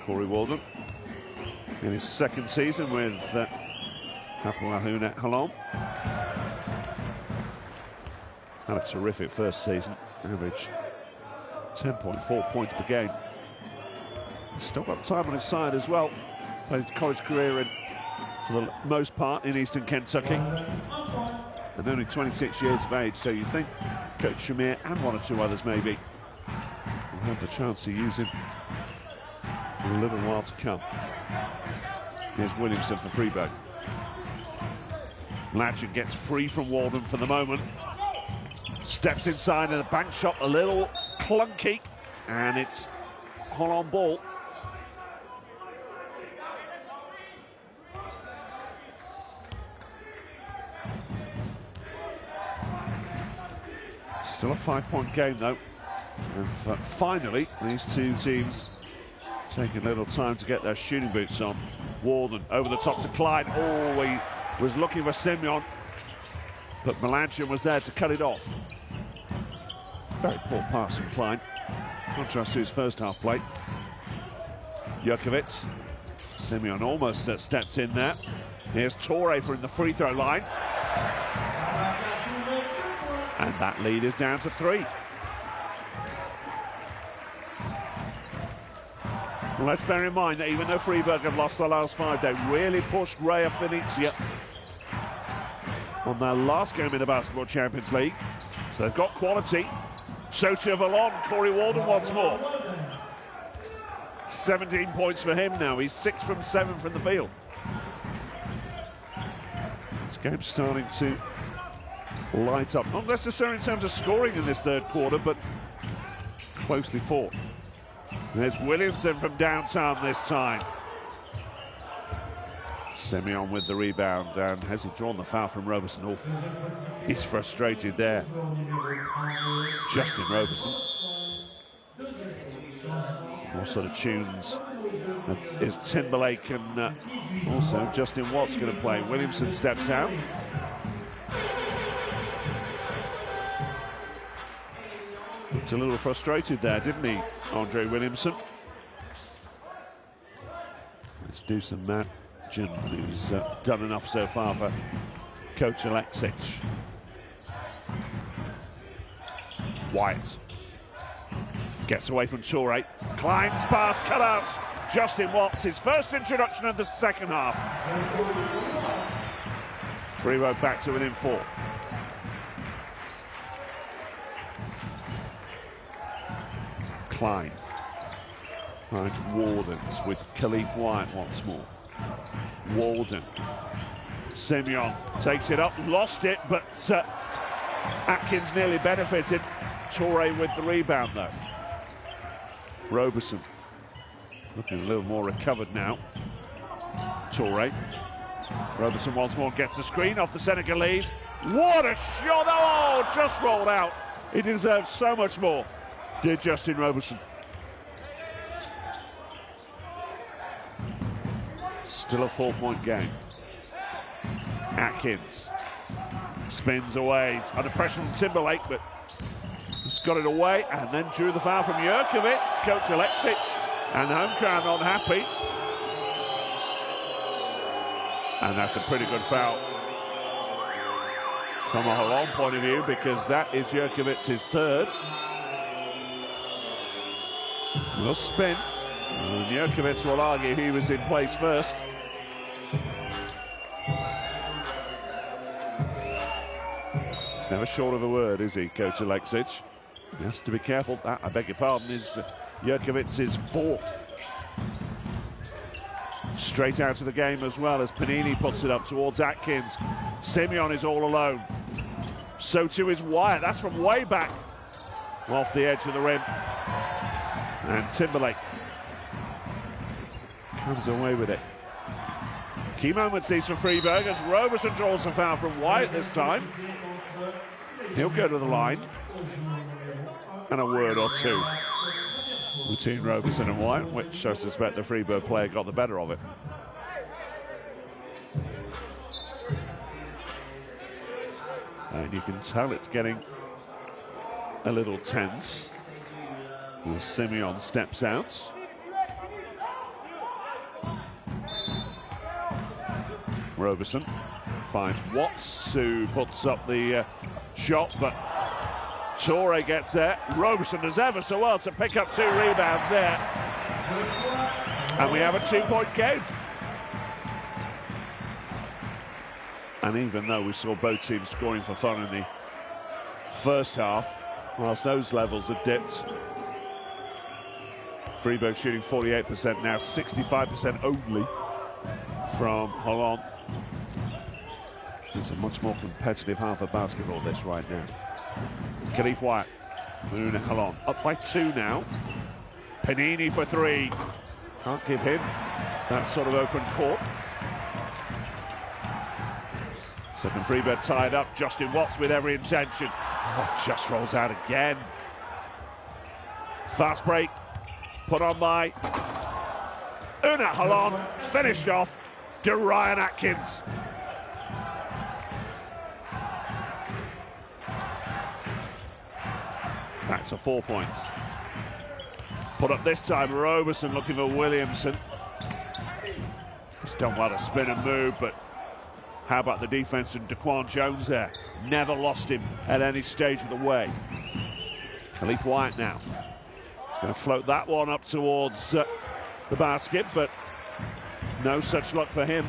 Speaker 1: Corey Walden in his second season with UNET Holon. Had a terrific first season, averaged 10.4 points per game. He's still got time on his side as well. Played his college career for the most part in Eastern Kentucky. And only 26 years of age, so you think Coach Shamir and one or two others maybe will have the chance to use him for a little while to come. Here's Williamson for Fribourg. Latchin gets free from Walden for the moment. Steps inside and the bank shot a little clunky, and it's Holon ball. Still a 5-point game though. And finally, these two teams taking a little time to get their shooting boots on. Walden over the top to Klein. Oh, he was looking for Simeon, but Melanchon was there to cut it off. Very poor pass from Klein. Contrast to his first half play. Jurkovic. Simeon almost steps in there. Here's Torre for the free throw line. And that lead is down to 3. Well, let's bear in mind that even though Fribourg have lost the last 5, they really pushed Raya Phoenicia on their last game in the Basketball Champions League. So they've got quality. Sotia Valon, Corey Walden once more. 17 points for him now. He's 6 from 7 from the field. This game's starting to light up. Not necessarily in terms of scoring in this third quarter, but closely fought. There's Williamson from downtown this time. Simeon with the rebound, and has he drawn the foul from Roberson? Oh, he's frustrated there. Justin Roberson. What sort of tunes is Timberlake and also Justin Watts going to play? Williamson steps out. Looked a little frustrated there, didn't he, Andre Williamson? Let's do some Matt Jim, who's done enough so far for Coach Alexic. Wyatt gets away from Torre. Klein's pass cut out. Justin Watts, his first introduction of the second half. Fribourg back to within 4. Klein finds Wardens with Khalif Wyatt once more. Walden. Simeon takes it up, lost it, but Atkins nearly benefited. Torre with the rebound though. Roberson looking a little more recovered now. Torre. Roberson once more gets the screen off the Senegalese. What a shot! Oh, just rolled out He deserves so much more, did Justin Roberson. Still a 4-point game. Atkins spins away. He's under pressure from Timberlake, but he's got it away and then drew the foul from Jurkovic. Coach Alexic and the home crowd not happy. And that's a pretty good foul from a Holon point of view, because that is Jurkovic's third. Will spin. And Jurkovic will argue he was in place first. He's never short of a word, is he, Coach Alexic? He has to be careful. That, I beg your pardon, is Jurkovic's fourth. Straight out of the game as well as Panini puts it up towards Atkins. Simeon is all alone. So too is Wyatt. That's from way back off the edge of the rim. And Timberlake comes away with it. Key moments these for Fribourg as Roberson draws a foul from Wyatt this time. He'll go to the line. And a word or two between Roberson and Wyatt, which I suspect the Fribourg player got the better of it. And you can tell it's getting a little tense as Simeon steps out. Roberson finds Watts, who puts up the shot, but Torre gets there. Roberson does ever so well to pick up 2 rebounds there. And we have a 2-point game. And even though we saw both teams scoring for fun in the first half, whilst those levels have dipped, Fribourg shooting 48%, now 65% only from Holon. It's a much more competitive half of basketball, this right now. Khalif Wyatt, UNET Holon, up by 2 now. Panini for 3. Can't give him that sort of open court. Second Fribourg tied up. Justin Watts with every intention. Oh, just rolls out again. Fast break, put on by UNET Holon, finished off Ryan Atkins. Back to 4 points. Put up this time, Roberson looking for Williamson. He's done well to spin and move, but how about the defense and Daquan Jones there? Never lost him at any stage of the way. Khalif Wyatt now. He's going to float that one up towards the basket, but no such luck for him.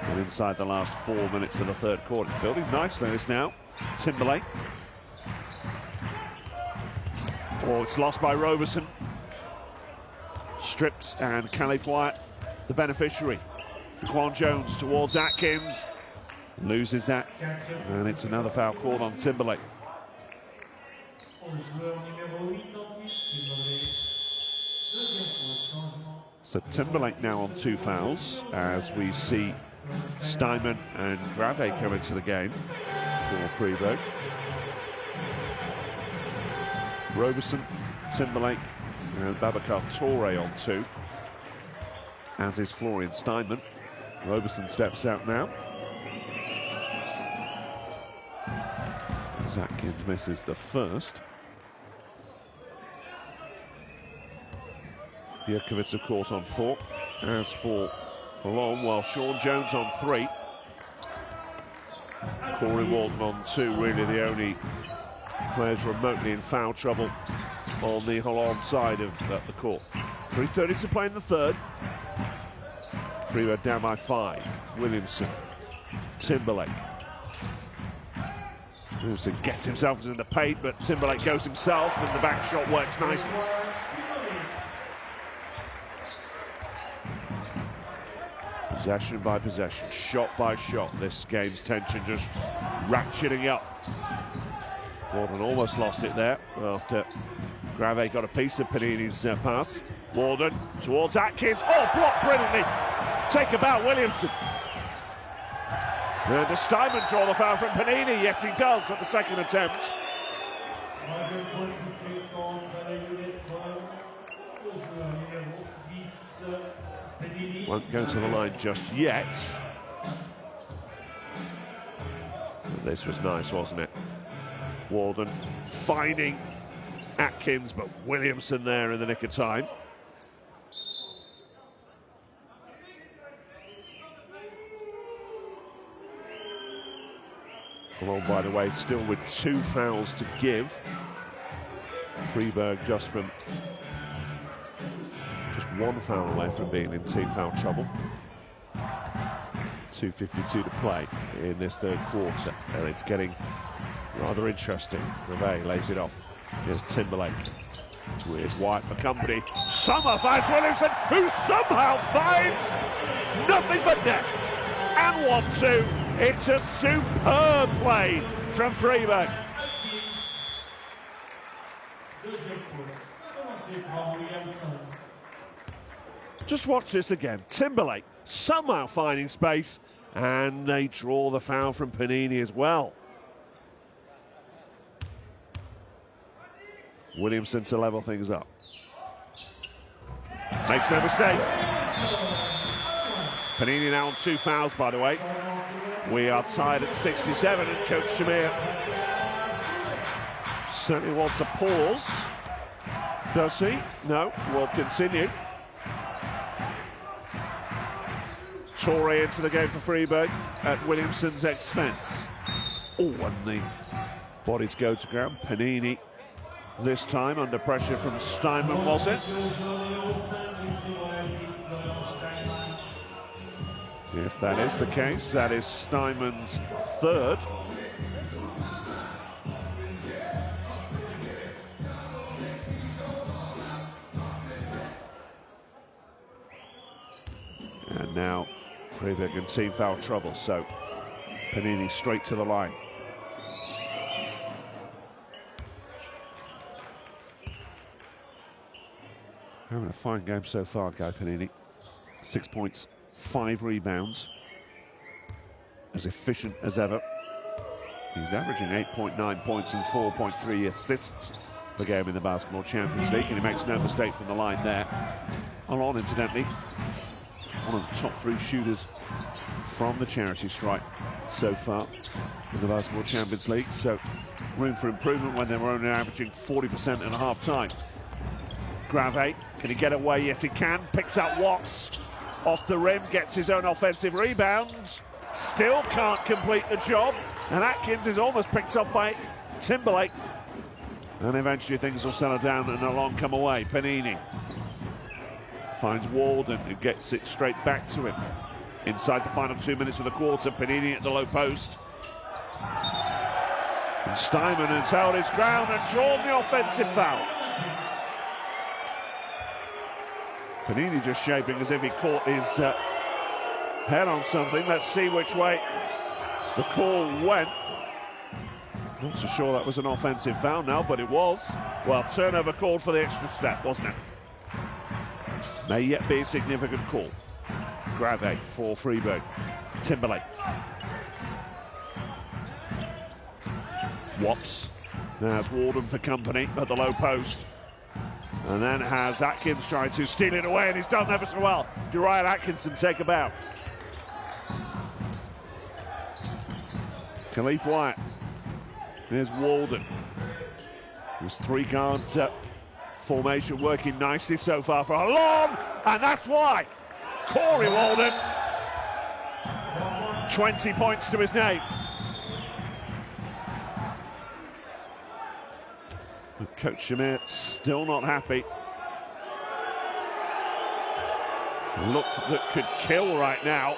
Speaker 1: And inside the last 4 minutes of the third quarter. It's building nicely this now. Timberlake. Oh, it's lost by Roberson. Stripped, and Khalif Wyatt the beneficiary. Daquan Jones towards Atkins. Loses that. And it's another foul called on Timberlake. So Timberlake now on 2 fouls as we see Steinman and Grave come into the game for Fribourg. Roberson, Timberlake and Babacar Torre on 2, as is Florian Steinman. Roberson steps out now. As Atkins misses the first. Jurkovic, of course, on 4. As for Holon, while Sean Jones on 3. Corey Walton on 2, really the only players remotely in foul trouble on the Holon side of the court. 3:30 to play in the third. Fribourg down by 5. Williamson, Timberlake. Williamson gets himself into the paint, but Timberlake goes himself, and the back shot works nicely. Possession by possession, shot by shot. This game's tension just ratcheting up. Walden almost lost it there after Grave got a piece of Panini's pass. Walden towards Atkins. Oh, blocked brilliantly. Take about Williamson. Does Steinman draw the foul from Panini? Yes, he does at the second attempt. Won't go to the line just yet. But this was nice, wasn't it? Walden finding Atkins, but Williamson there in the nick of time. Holon, by the way, still with 2 fouls to give. Fribourg just 1 foul away from being in team foul trouble. 2:52 to play in this third quarter, and it's getting rather interesting. Reve lays it off. Here's Timberlake with White for company. Summer finds Williamson, who somehow finds nothing but net. And 1-2. It's a superb play from Fribourg. Just watch this again. Timberlake somehow finding space, and they draw the foul from Panini as well. Williamson to level things up. Makes no mistake. Panini now on 2 fouls, by the way. We are tied at 67, and Coach Shamir certainly wants a pause. Does he? No, we'll continue. Torre into the game for Fribourg at Williamson's expense. Oh, and the bodies go to ground. Panini this time under pressure from Steinman, was it? If that is the case, that is Steinman's 3rd. And now Fribourg in team foul trouble, so Panini straight to the line. Having a fine game so far, Guy Panini. 6 points, 5 rebounds. As efficient as ever. He's averaging 8.9 points and 4.3 assists per game in the Basketball Champions League, and he makes no mistake from the line there. Holon, incidentally, one of the top 3 shooters from the charity stripe so far in the Basketball Champions League, so room for improvement when they were only averaging 40% at half time. Grave, can he get away? Yes, he can. Picks out Watts off the rim, gets his own offensive rebound. Still can't complete the job, and Atkins is almost picked up by Timberlake. And eventually things will settle down and Holon come away. Panini finds Walden, who gets it straight back to him. Inside the final 2 minutes of the quarter, Panini at the low post. And Steinman has held his ground and drawn the offensive foul. Panini just shaping as if he caught his head on something. Let's see which way the call went. Not so sure that was an offensive foul now, but it was. Well, turnover called for the extra step, wasn't it? May yet be a significant call. Grave for Fribourg. Timberlake. Watts. Now has Walden for company at the low post. And then has Atkins trying to steal it away, and he's done ever so well. Darian Atkinson take a bow. Khalif Wyatt. There's Walden. His 3-guard formation working nicely so far for Holon, and that's why Corey Walden, 20 points to his name. Coach Shamir still not happy. Look that could kill right now.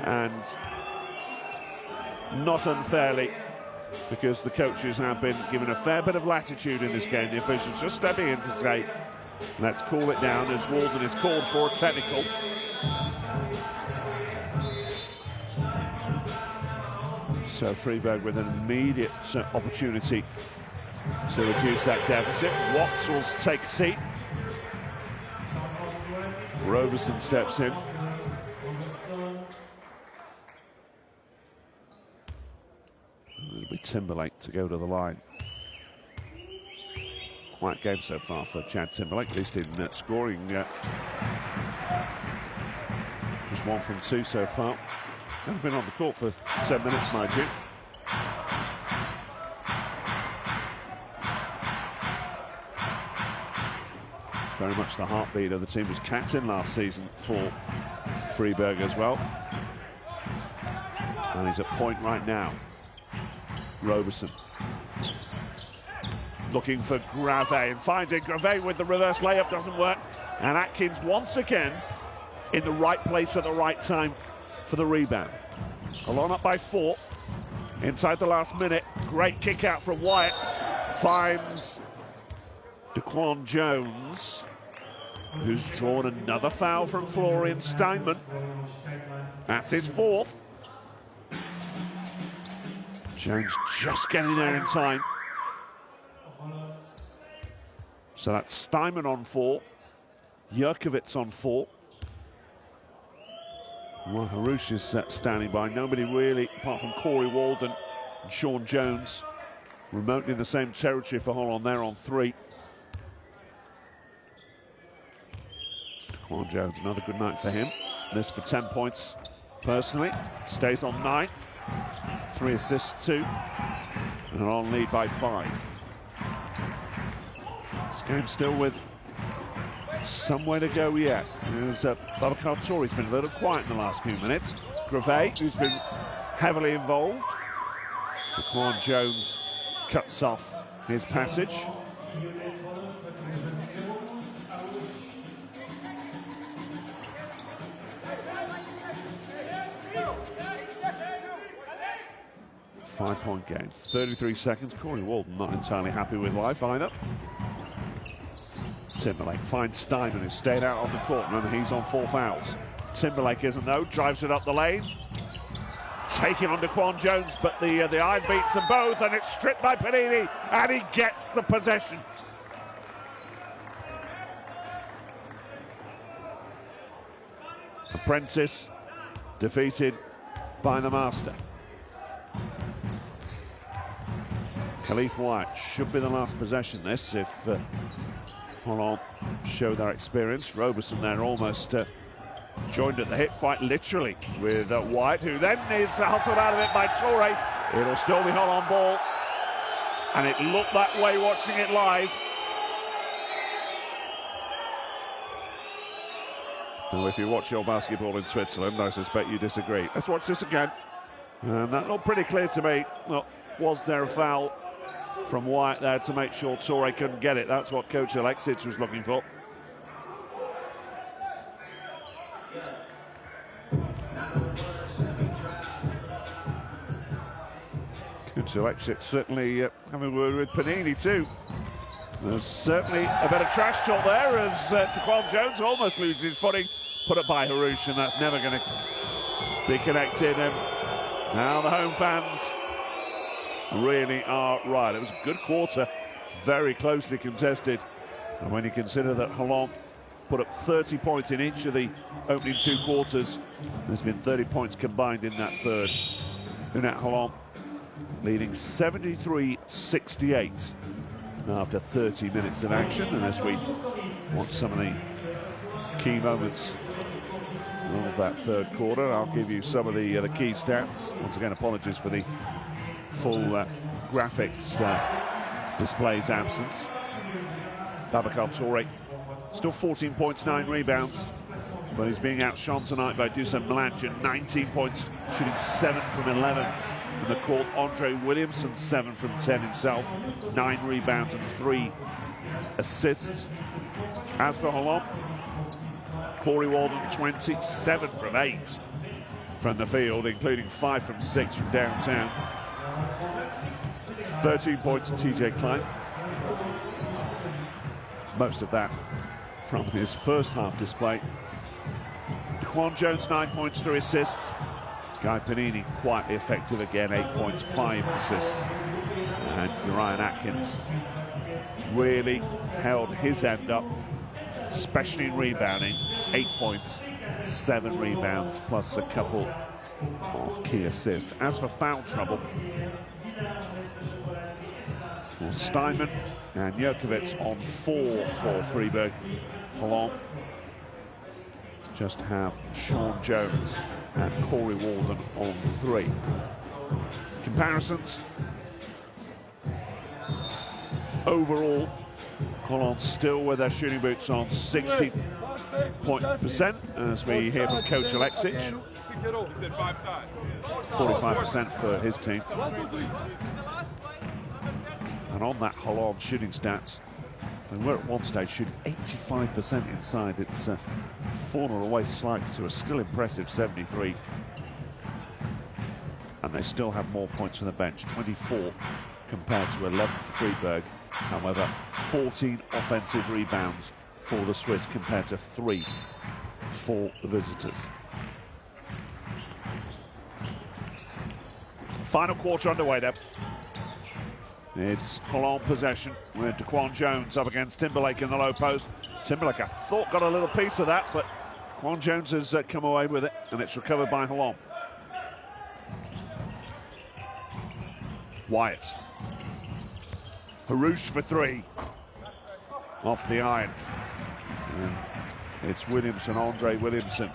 Speaker 1: And not unfairly, because the coaches have been given a fair bit of latitude in this game. The officials just stepping in to say, let's cool it down, as Walden is called for a technical. So Fribourg with an immediate opportunity to reduce that deficit. Watts will take a seat. Roberson steps in. It'll be Timberlake to go to the line. Quiet game so far for Chad Timberlake, at least in scoring. Just 1 from 2 so far. Hasn't been on the court for 10 minutes, mind you. Very much the heartbeat of the team. Was captain last season for Fribourg as well. And he's at point right now. Roberson. Looking for Gravet and finds it. Gravet with the reverse layup, doesn't work. And Atkins once again in the right place at the right time for the rebound. Holon up by 4. Inside the last minute. Great kick out from Wyatt. Finds Daquan Jones, who's drawn another foul from Florian Steinman. That's his 4th. Jones just getting there in time. So that's Steinman on 4, Jurkovic on 4. Well, Harouche is standing by. Nobody really, apart from Corey Walden and Sean Jones, remotely in the same territory for Holon. They're on 3. Daquan Jones, another good night for him. This for 10 points personally. Stays on 9. 3 assists, 2. And on lead by 5. This game still with some way to go yet. As Babacar Touré has been a little quiet in the last few minutes. Gravet, who's been heavily involved. Daquan Jones cuts off his passage. Five-point game, 33 seconds. Corey Walden not entirely happy with life either. Timberlake finds Steinman, who stayed out on the court. Remember, he's on 4 fouls. Timberlake isn't though, drives it up the lane. Taking on Daquan Jones, but the iron beats them both, and it's stripped by Panini, and he gets the possession. Apprentice defeated by the master. Khalif Wyatt should be the last possession this if Holon show their experience. Roberson there almost joined at the hip quite literally with Wyatt, who then is hustled out of it by Touré. It'll still be Holon ball, and it looked that way watching it live. Now, if you watch your basketball in Switzerland, I suspect you disagree. Let's watch this again. And that looked pretty clear to me. Well, was there a foul from Wyatt there to make sure Touré couldn't get it? That's what Coach Alexic was looking for. Coach Alexic certainly having a word with Panini too. There's certainly a bit of trash talk there as Daquan Jones almost loses his footing. Put up by Harouche, and that's never going to be connected. And now the home fans really are right. It was a good quarter, very closely contested. And when you consider that Holon put up 30 points in each of the opening 2 quarters, there's been 30 points combined in that third. UNET Holon leading 73-68 after 30 minutes of action. And as we want some of the key moments of that third quarter, I'll give you some of the key stats. Once again, apologies for the full graphics display's absence. Babacar Touré still 14 points, 9 rebounds, but he's being outshone tonight by Dusan Melange, 19 points, shooting 7 from 11 from the court. Andre Williamson 7 from 10 himself, 9 rebounds and 3 assists. As for Holon, Corey Walden 27 from 8 from the field, including 5 from 6 from downtown. 13 points TJ Klein. Most of that from his first half display. Daquan Jones 9 points, 3 assists. Guy Panini quietly effective again, 8 points, 5 assists. And Ryan Atkins really held his end up. especially in rebounding. 8 points, 7 rebounds, plus a couple of key assists. As for foul trouble, well, Steinman and Jokovic on 4 for Fribourg. Holon just have Sean Jones and Corey Walden on 3. Comparisons. Overall, Holon still with their shooting boots on 60% as we hear from Coach Alexic. 45% for his team. And on that Holon shooting stats, and we're at one stage shooting 85% inside. It's fallen away slightly to a still impressive 73. And they still have more points from the bench, 24 compared to 11 for Fribourg. However, 14 offensive rebounds for the Swiss compared to 3 for the visitors. Final quarter underway then. It's Holon possession with Daquan Jones up against Timberlake in the low post. Timberlake, I thought, got a little piece of that, but Daquan Jones has come away with it, and it's recovered by Holon. Wyatt. Harouche for 3. Off the iron. And it's Williamson, Andre Williamson,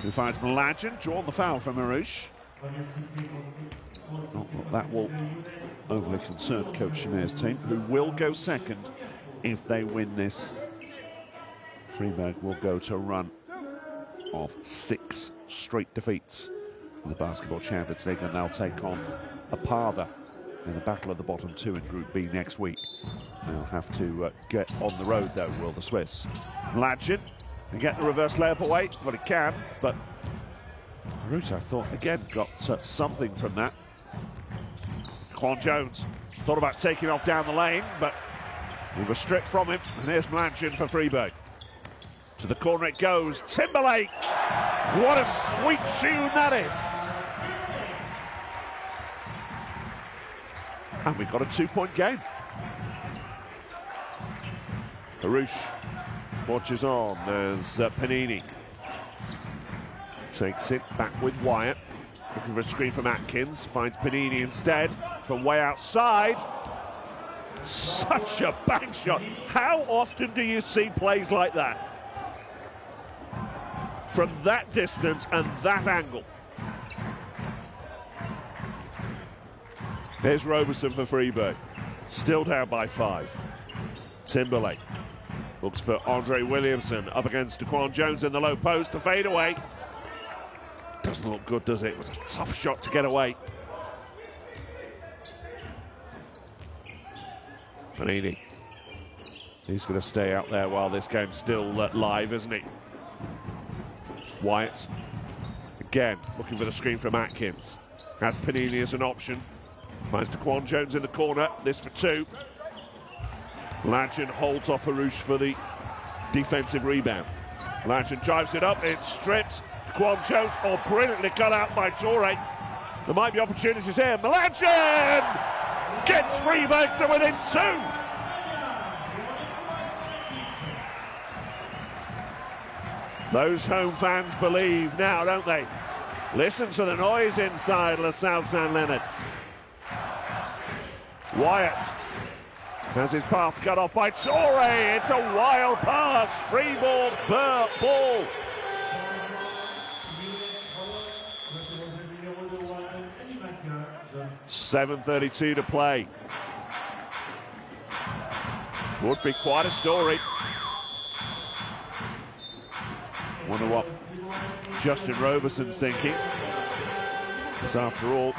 Speaker 1: who finds Mladen, drawn the foul from Harouche. Not that will overly concern Coach Chener's team, who will go second if they win this. Fribourg will go to a run of 6 straight defeats in the Basketball Champions League, and they'll take on Opava in the battle of the bottom 2 in Group B next week. They'll have to get on the road, though, will the Swiss. Mladen and get the reverse layup away. Well, he can, but Harouche, I thought, again, got something from that. Daquan Jones thought about taking off down the lane, but he was stripped from him. And here's Mladen for Fribourg. To the corner it goes. Timberlake! What a sweet tune that is! And we've got a 2-point game. Harouche watches on as Panini takes it back with Wyatt. Looking for a screen from Atkins. Finds Panini instead from way outside. Such a bank shot. How often do you see plays like that? From that distance and that angle. Here's Roberson for Fribourg. Still down by 5. Timberlake looks for Andre Williamson up against Daquan Jones in the low post. The fadeaway. Doesn't look good, does it? It was a tough shot to get away. Panini. He's going to stay out there while this game's still live, isn't he? Wyatt. Again, looking for the screen from Atkins. Has Panini as an option. Finds Daquan Jones in the corner. This for 2. Mladen holds off Harouche for the defensive rebound. Mladen drives it up. It's stripped. Daquan Jones, brilliantly cut out by Torre. There might be opportunities here. Mladen gets Fribourg to within 2. Those home fans believe now, don't they? Listen to the noise inside LaSalle Saint Leonard. Wyatt has his path cut off by Torre. It's a wild pass. Fribourg ball. .7:32 to play. Would be quite a story. Wonder what Justin Roberson's thinking. Because after all,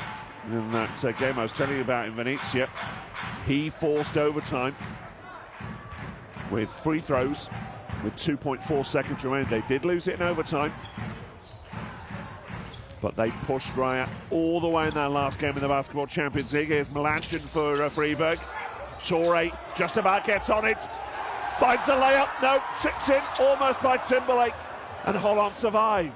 Speaker 1: in that game I was telling you about in Venezia, he forced overtime with free throws with 2.4 seconds remaining. They did lose it in overtime, but they pushed Raya all the way in that last game in the Basketball Champions League. Here's Mladen for Fribourg. Torre just about gets on it. Finds the layup. No, tipped in almost by Timberlake. And Holon survive.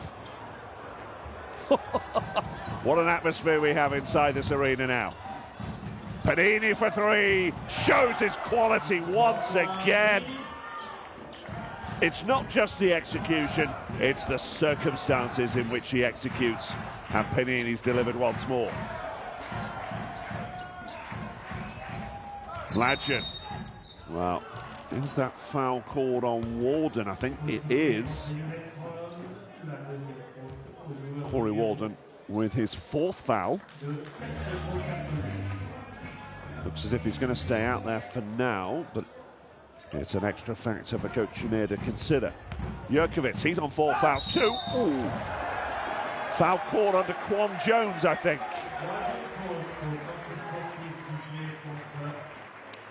Speaker 1: What an atmosphere we have inside this arena now. Panini for 3. Shows his quality once again. It's not just the execution, it's the circumstances in which he executes. And Panini's delivered once more. Mladjen. Well, is that foul called on Walden? I think it is. Corey Walden with his 4th foul. Looks as if he's going to stay out there for now, but it's an extra factor for Coach Shamir to consider. Jurkovic, he's on 4 fouls too. Ooh. Foul called under Quan Jones, I think.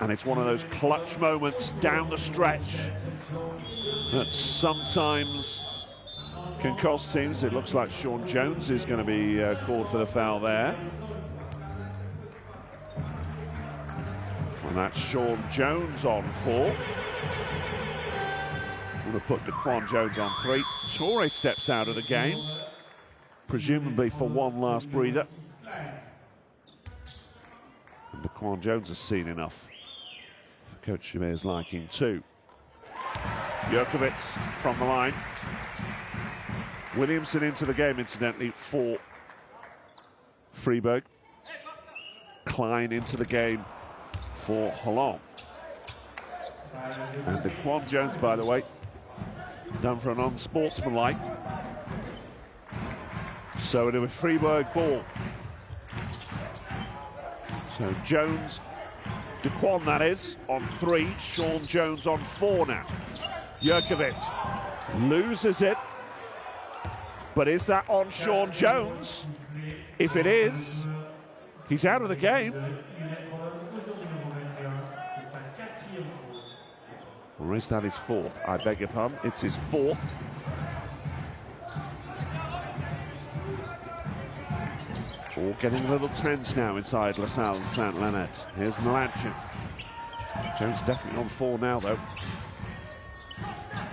Speaker 1: And it's one of those clutch moments down the stretch that sometimes can cost teams. It looks like Sean Jones is going to be called for the foul there. And that's Sean Jones on 4. Going to put Daquan Jones on 3. Torre steps out of the game, presumably for one last breather. And Daquan Jones has seen enough for Coach Shamir's liking too. Jurkovic from the line. Williamson into the game, incidentally, for Fribourg. Klein into the game for Holon. And Daquan Jones, by the way, done for an unsportsmanlike. So it was Fribourg ball. So Jones, Daquan that is, on 3. Sean Jones on 4 now. Jurkovic loses it. But is that on Sean Jones? If it is, he's out of the game. Or is that his 4th? I beg your pardon, it's his 4th. All getting a little tense now inside LaSalle and Saint Leonard. Here's Mladjen. Jones definitely on 4 now, though.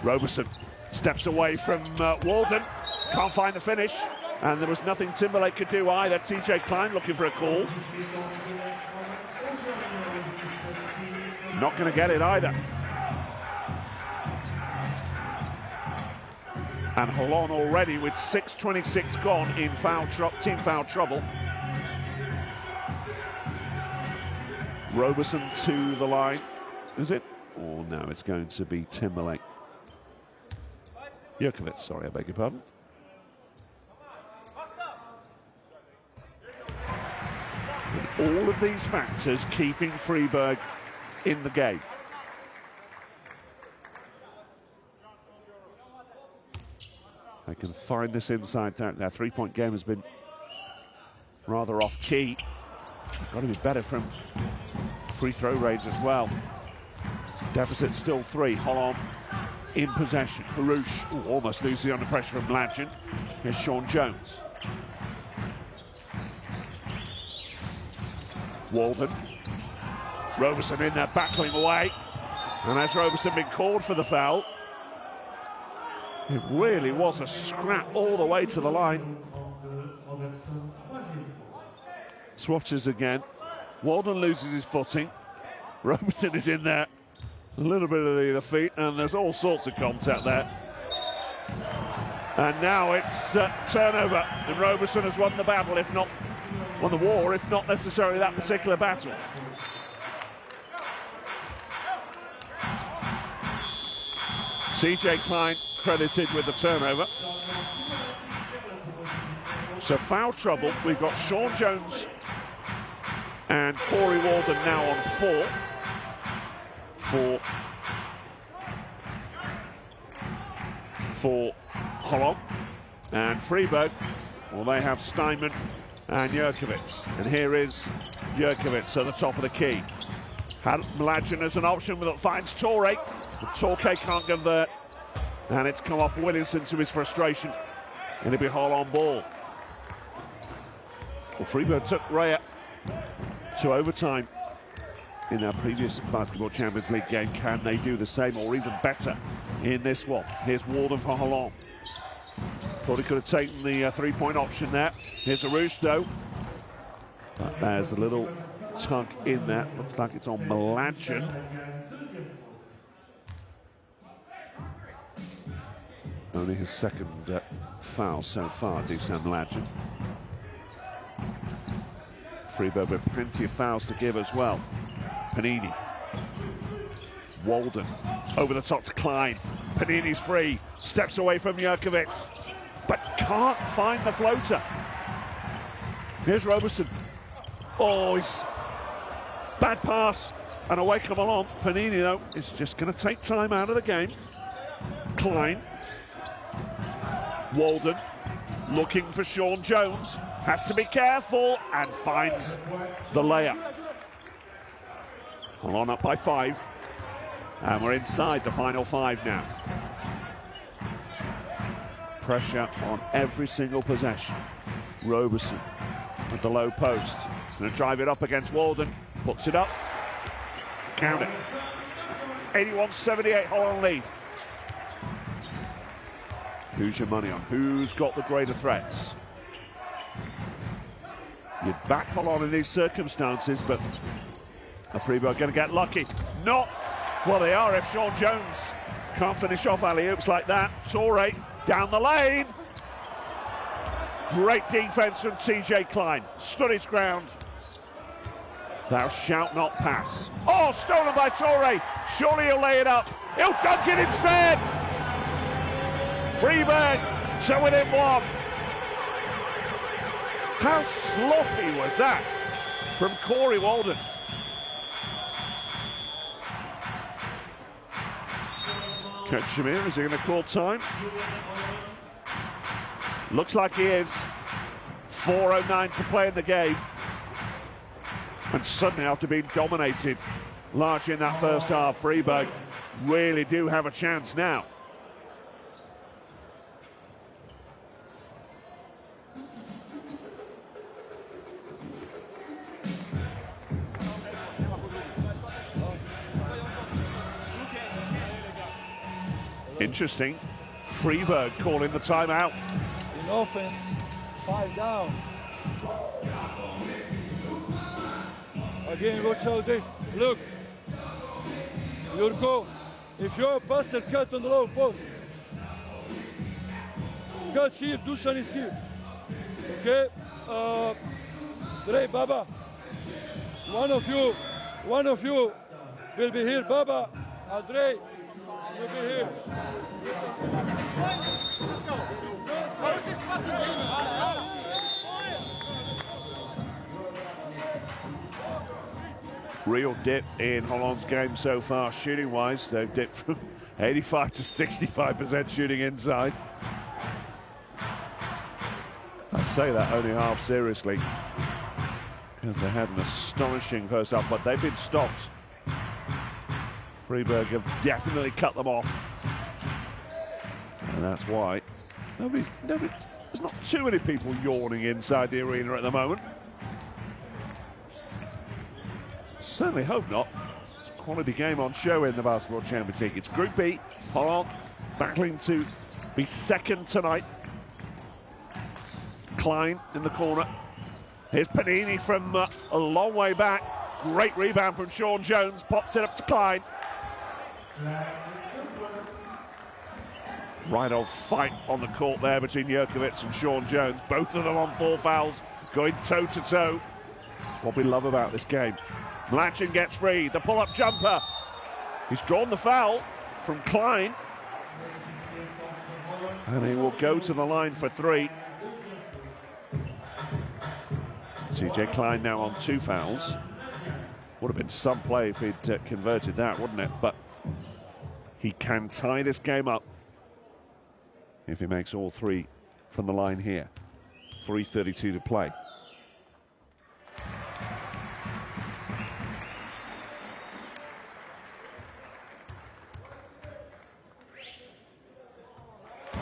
Speaker 1: Roberson steps away from Walden. Can't find the finish. And there was nothing Timberlake could do either. TJ Klein looking for a call. Not going to get it either. And Holon already with 6:26 gone in team foul trouble. Roberson to the line, is it? Oh no, it's going to be Timberlake. Jurkovic, sorry, I beg your pardon. And all of these factors keeping Fribourg in the game. They can find this inside. Their 3-point game has been rather off key. It's got to be better from free throw range as well. Deficit still 3. Holon in possession. Harouche almost loses under pressure from Mladjen. Here's Sean Jones. Walden. Roberson in there, battling away. And has Roberson been called for the foul? It really was a scrap all the way to the line. Swatches again. Walden loses his footing. Roberson is in there. A little bit of the feet, and there's all sorts of contact there. And now it's turnover, and Roberson has won the battle, if not won the war, if not necessarily that particular battle. TJ Klein credited with the turnover. So foul trouble. We've got Sean Jones and Corey Walden now on 4 for Holon. And Fribourg, well, they have Steinman and Jurkovic. And here is Jurkovic at the top of the key. Had Mladjen as an option, but finds Torre. But Torre can't convert. And it's come off Williamson to his frustration. And it'll be Holon ball. Well, Fribourg took Raya to overtime in their previous Basketball Champions League game. Can they do the same or even better in this one? Here's Walden for Holon. Thought he could have taken the 3-point option there. Here's Harouche though. But there's a little tug in there. Looks like it's on Mladjen. Only his second foul so far, Decisive Mladen. Fribourg with plenty of fouls to give as well. Panini. Walden. Over the top to Klein. Panini's free. Steps away from Jurkovic. But can't find the floater. Here's Roberson. Oh, he's... Bad pass. And away come along. Panini, though, is just going to take time out of the game. Klein. Walden. Looking for Sean Jones. Has to be careful and finds the layup. Holon up by 5. And we're inside the final 5 now. Pressure on every single possession. Roberson at the low post. Going to drive it up against Walden. Puts it up. Count it. 81-78 Holon lead. Who's your money on? Who's got the greater threats? You'd back Holon in these circumstances, but are Fribourg going to get lucky? Not. Well, they are if Sean Jones can't finish off alley-oops like that. Torre down the lane. Great defense from TJ Klein. Stood his ground. Thou shalt not pass. Oh, stolen by Torre. Surely he'll lay it up. He'll dunk it instead. Fribourg to within 1. How sloppy was that from Corey Walden? Coach Shamir, is he going to call time? Looks like he is. 4:09 to play in the game. And suddenly, after being dominated largely in that first half, Fribourg really do have a chance now. Interesting. Fribourg calling the timeout.
Speaker 2: In offense, 5 down. Again, watch out this. Look. Jurko, if you're a passer, cut on the low post. Cut here, Dusan is here. Okay? Dre, Baba. One of you will be here. Baba, Dre will be here.
Speaker 1: Real dip in Holon's game so far, shooting-wise. They've dipped from 85 to 65% shooting inside. I say that only half seriously, because they had an astonishing first half, but they've been stopped. Fribourg have definitely cut them off. And that's why there's not too many people yawning inside the arena at the moment. Certainly hope not. It's a quality game on show in the Basketball Champions League. It's Group B. Holon battling to be second tonight. Klein in the corner. Here's Panini from a long way back. Great rebound from Sean Jones. Pops it up to Klein. Right old fight on the court there between Jurkovic and Sean Jones. Both of them on 4 fouls, going toe-to-toe. That's what we love about this game. Mladen gets free, the pull-up jumper. He's drawn the foul from Klein. And he will go to the line for 3. TJ Klein now on 2 fouls. Would have been some play if he'd converted that, wouldn't it? But he can tie this game up if he makes all 3 from the line here. 3:32 to play.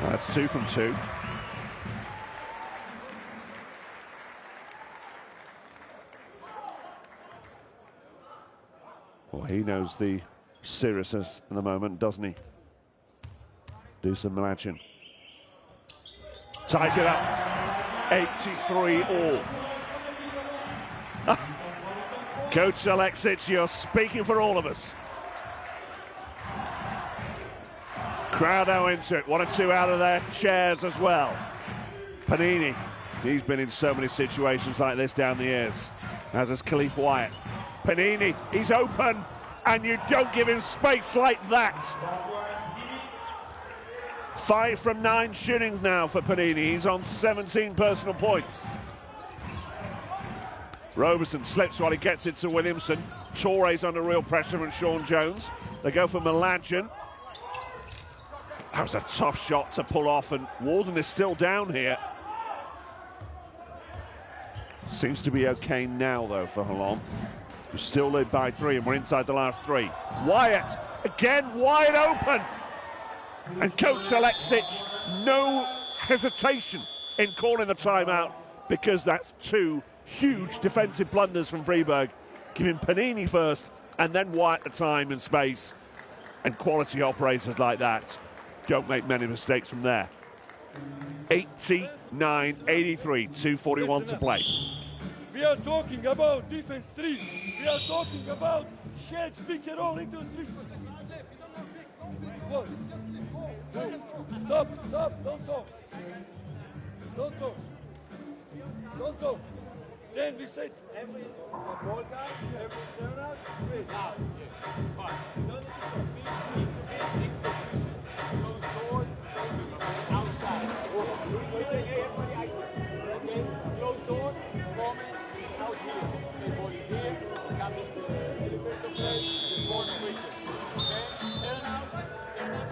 Speaker 1: That's 2 from 2. Well, he knows the seriousness in the moment, doesn't he? Decisive Mladen. Ties it up. 83 all. Coach Alexic, you're speaking for all of us. Crowd now into it. 1 or 2 out of their chairs as well. Panini, he's been in so many situations like this down the years, as is Khalif Wyatt. Panini, he's open, and you don't give him space like that. 5 from 9 shootings now for Panini. He's on 17 personal points. Roberson slips while he gets it to Williamson. Torre's under real pressure from Sean Jones. They go for Malajan. That was a tough shot to pull off, and Walden is still down here. Seems to be okay now, though, for Holon. We still lead by 3, and we're inside the last 3. Wyatt, again wide open. And Coach Alexic, no hesitation in calling the timeout, because that's 2 huge defensive blunders from Fribourg, giving Panini first and then Wyatt the time and space. And quality operators like that don't make many mistakes from there. 89-83, 2:41 to play.
Speaker 2: We are talking about defense 3. We are talking about hedge, pick and roll into switch. What? No. Stop, don't talk. Don't talk. Don't talk. Then we said
Speaker 4: Every ball down, every turn out, straight out. But you don't need to stop. We need to be in position. Close doors, outside. Okay, close doors, forming out here. Okay, ball is here, come in the elevator place, the corner quickly. Okay, turn out, turn out.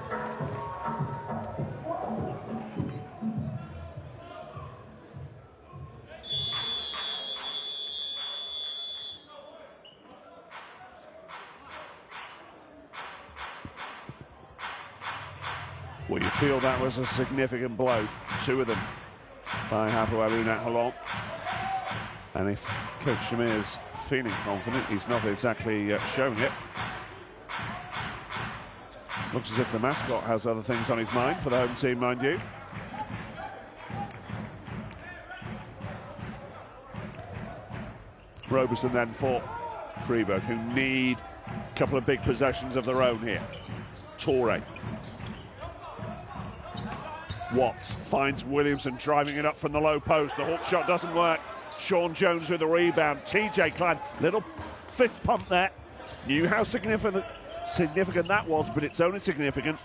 Speaker 1: Well, you feel that was a significant blow, 2 of them by UNET Holon. And if Coach Shamir's feeling confident, he's not exactly shown it. Looks as if the mascot has other things on his mind for the home team, mind you. Roberson then for Fribourg, who need a couple of big possessions of their own here. Torre. Watts finds Williamson driving it up from the low post. The hook shot doesn't work. Sean Jones with the rebound. TJ Klein, little fist pump there. Knew how significant that was, but it's only significant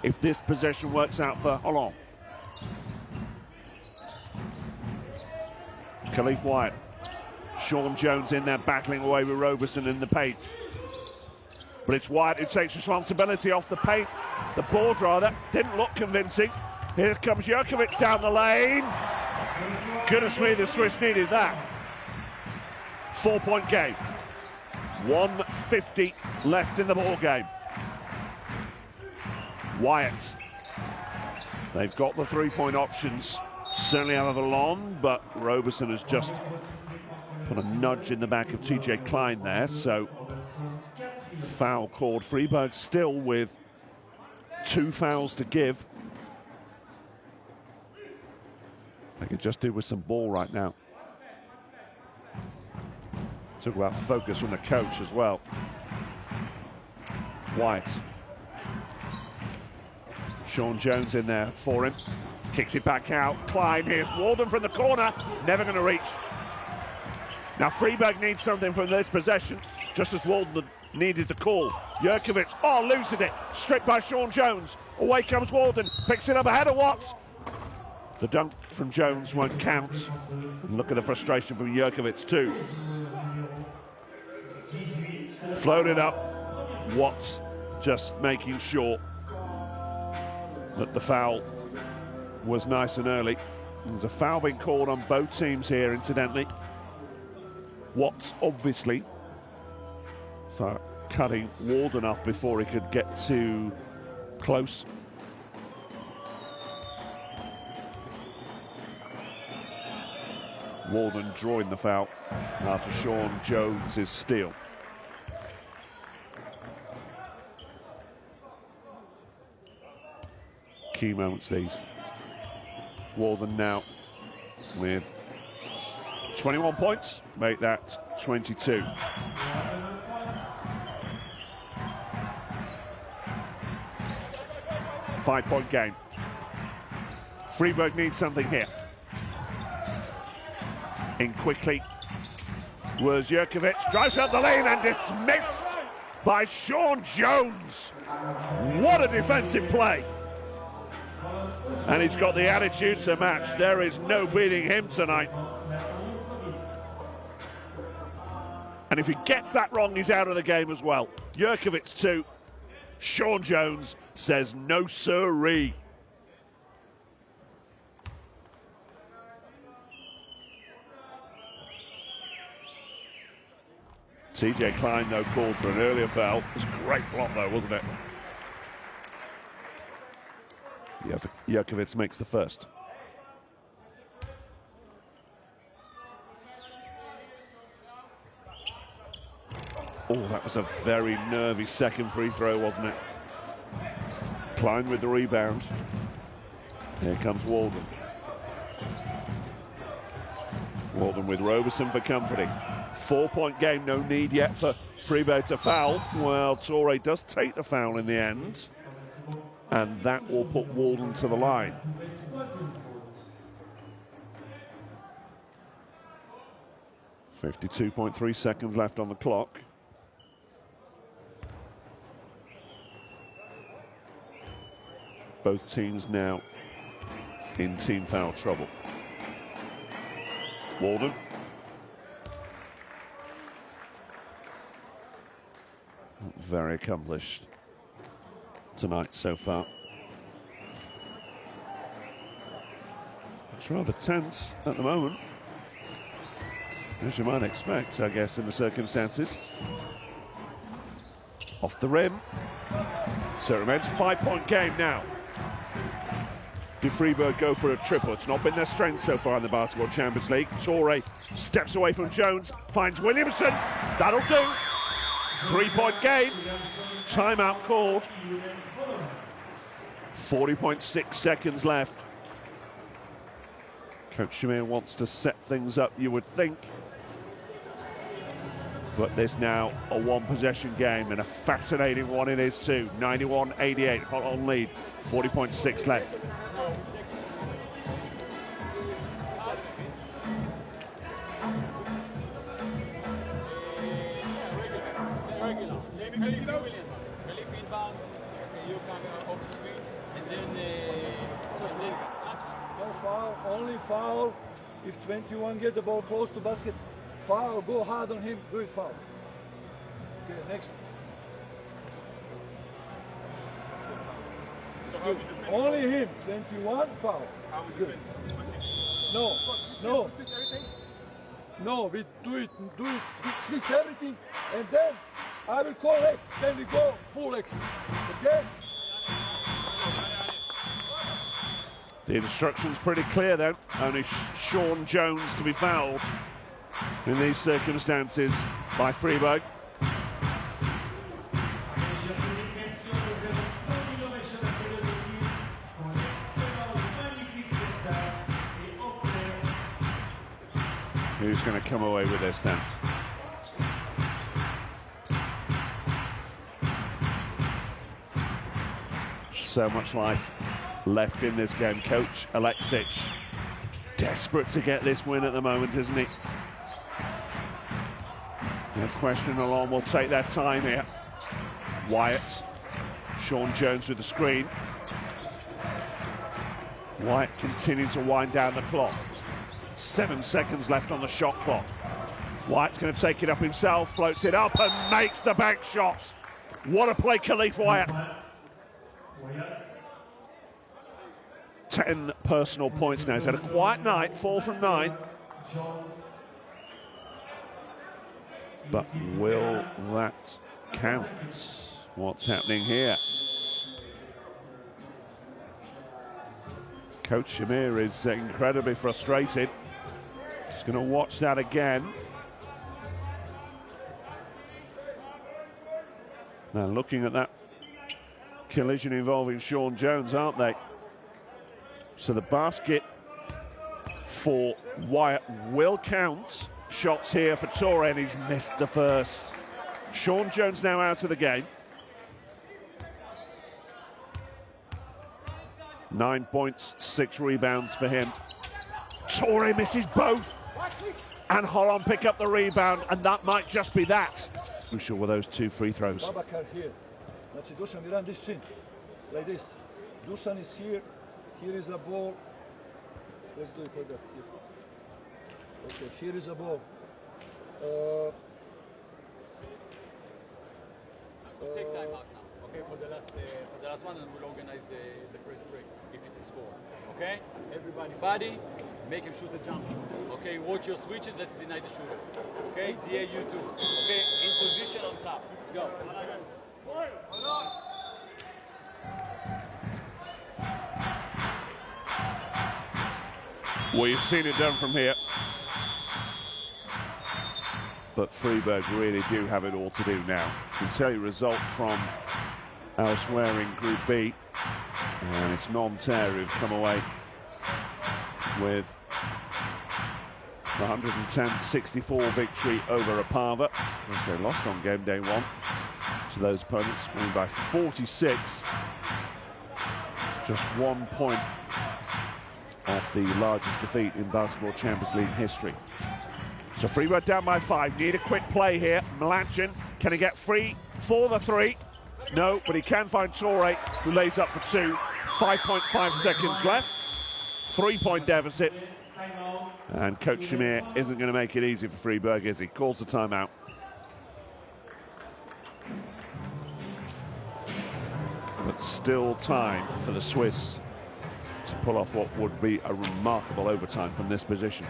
Speaker 1: if this possession works out for Holon. Khalif Wyatt. Sean Jones in there battling away with Roberson in the paint. But it's Wyatt who takes responsibility off the paint. The board rather didn't look convincing. Here comes Jurkovic down the lane. Goodness me, the Swiss needed that. 4-point game. 1:50 left in the ball game. Wyatt. They've got the 3-point options, certainly out of Holon, but Roberson has just put a nudge in the back of TJ Klein there, so foul called. Fribourg still with 2 fouls to give. They could just do with some ball right now. Talk about focus from the coach as well. Wyatt. Sean Jones in there for him. Kicks it back out. Klein, here's Walden from the corner. Never going to reach. Now Fribourg needs something from this possession, just as Walden needed the call. Jurkovic, losing it. Stripped by Sean Jones. Away comes Walden. Picks it up ahead of Watts. The dunk from Jones won't count. And look at the frustration from Jurkovic too. Floated up. Watts just making sure that the foul was nice and early. There's a foul being called on both teams here, incidentally. Watts obviously for cutting Walden off before he could get too close. Walden drawing the foul after Sean Jones' steal. Key moments these. Walden now with 21 points, make that 22. 5-point game. Fribourg needs something here. In quickly was Jurkovic, drives up the lane and dismissed by Sean Jones. What a defensive play. And he's got the attitude to match. There is no beating him tonight. And if he gets that wrong, he's out of the game as well. Jurkovic 2. Sean Jones says no sirree. TJ Klein, though, called for an earlier foul. It was a great block, though, wasn't it? Jurkovic makes the first. Oh, that was a very nervy second free throw, wasn't it? Klein with the rebound. Here comes Walden. Walden with Roberson for company. 4-point game, no need yet for Fribourg to foul. Well, Torre does take the foul in the end, and that will put Walden to the line. .3 seconds left on the clock. Both teams now in team foul trouble. Walden. Very accomplished tonight so far. It's rather tense at the moment, as you might expect, I guess, in the circumstances. Off the rim. So it remains a 5-point game now. Do Fribourg go for a triple? It's not been their strength so far in the Basketball Champions League. Torre steps away from Jones, finds Williamson. That'll do. 3-point game. Timeout called. 40.6 seconds left. Coach Shamir wants to set things up, you would think. But there's now a one-possession game, and a fascinating one it is too. 91-88, Holon lead. 40.6 left.
Speaker 2: No foul, only foul if 21 get the ball close to basket. Foul, go hard on him, do it foul. Okay, next. Good. Only him, 21, foul. Good. No, we do it, switch everything, and then I will call X, then we go full X, okay?
Speaker 1: The instruction's pretty clear then. Only Sean Jones to be fouled in these circumstances by Fribourg. Who's going to come away with this then? So much life left in this game. Coach Alexic desperate to get this win at the moment, isn't he? No question, Holon will take their time here. Wyatt, Sean Jones with the screen. Wyatt continuing to wind down the clock. 7 seconds left on the shot clock. Wyatt's going to take it up himself, floats it up and makes the bank shot. What a play, Khalif Wyatt. 10 personal points now. He's had a quiet night, 4 from 9. But will that count? What's happening here? Coach Shamir is incredibly frustrated. He's going to watch that again. Now looking at that collision involving Sean Jones, aren't they? So the basket for Wyatt will count. Shots here for Torre, and he's missed the first. Sean Jones now out of the game. 9 points, 6 rebounds for him. Torre misses both, and Holon pick up the rebound, and that might just be that. Crucial with those 2 free throws.
Speaker 2: Babakar here. Znači, Dušan, we run this chin. Like this. Dušan is here. Here is a ball. Let's do it like that. Here. Okay, here is a ball.
Speaker 3: Take time out now, okay, for the last one, and we'll organize the press break if it's a score, okay? Everybody, body, make him shoot a jump shot, okay? Watch your switches, let's deny the shooter, okay? DA, you too, okay? In position on top, let's go.
Speaker 1: Well, you've seen it done from here. But Fribourg really do have it all to do now. You can tell you result from elsewhere in Group B. And it's Nanterre who've come away with the 110-64 victory over Opava. They lost on game day 1 to those opponents, winning by 46. Just 1 point off the largest defeat in Basketball Champions League history. So Fribourg down by 5. Need a quick play here. Mlanchin, can he get free for the 3? No, but he can find Torre, who lays up for 2. 5.5 seconds left. 3-point deficit. And Coach Shamir isn't going to make it easy for Fribourg, is he? Calls the timeout. But still time for the Swiss to pull off what would be a remarkable overtime from this position.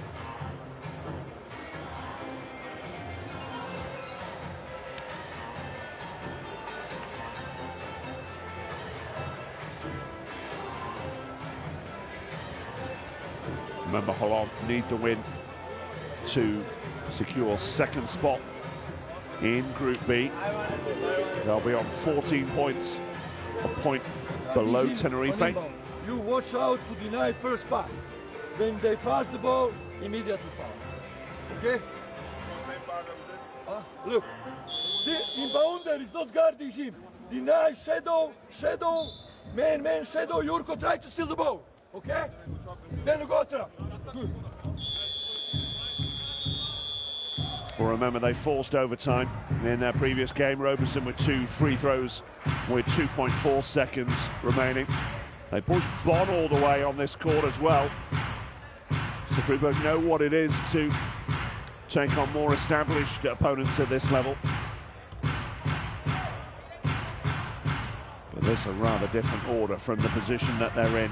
Speaker 1: Remember, Holon need the win to secure 2nd spot in Group B. They'll be on 14 points, a point below Tenerife.
Speaker 2: You watch out to deny first pass. When they pass the ball, immediately foul. Okay? Look, the inbounder is not guarding him. Deny, shadow, man, shadow. Jurko try to steal the ball. Okay? Then go trap. Good.
Speaker 1: Well, remember, they forced overtime in their previous game. Roberson with 2 free throws with 2.4 seconds remaining. They pushed Bon all the way on this court as well. So Fribourg know what it is to take on more established opponents at this level. But this is a rather different order from the position that they're in.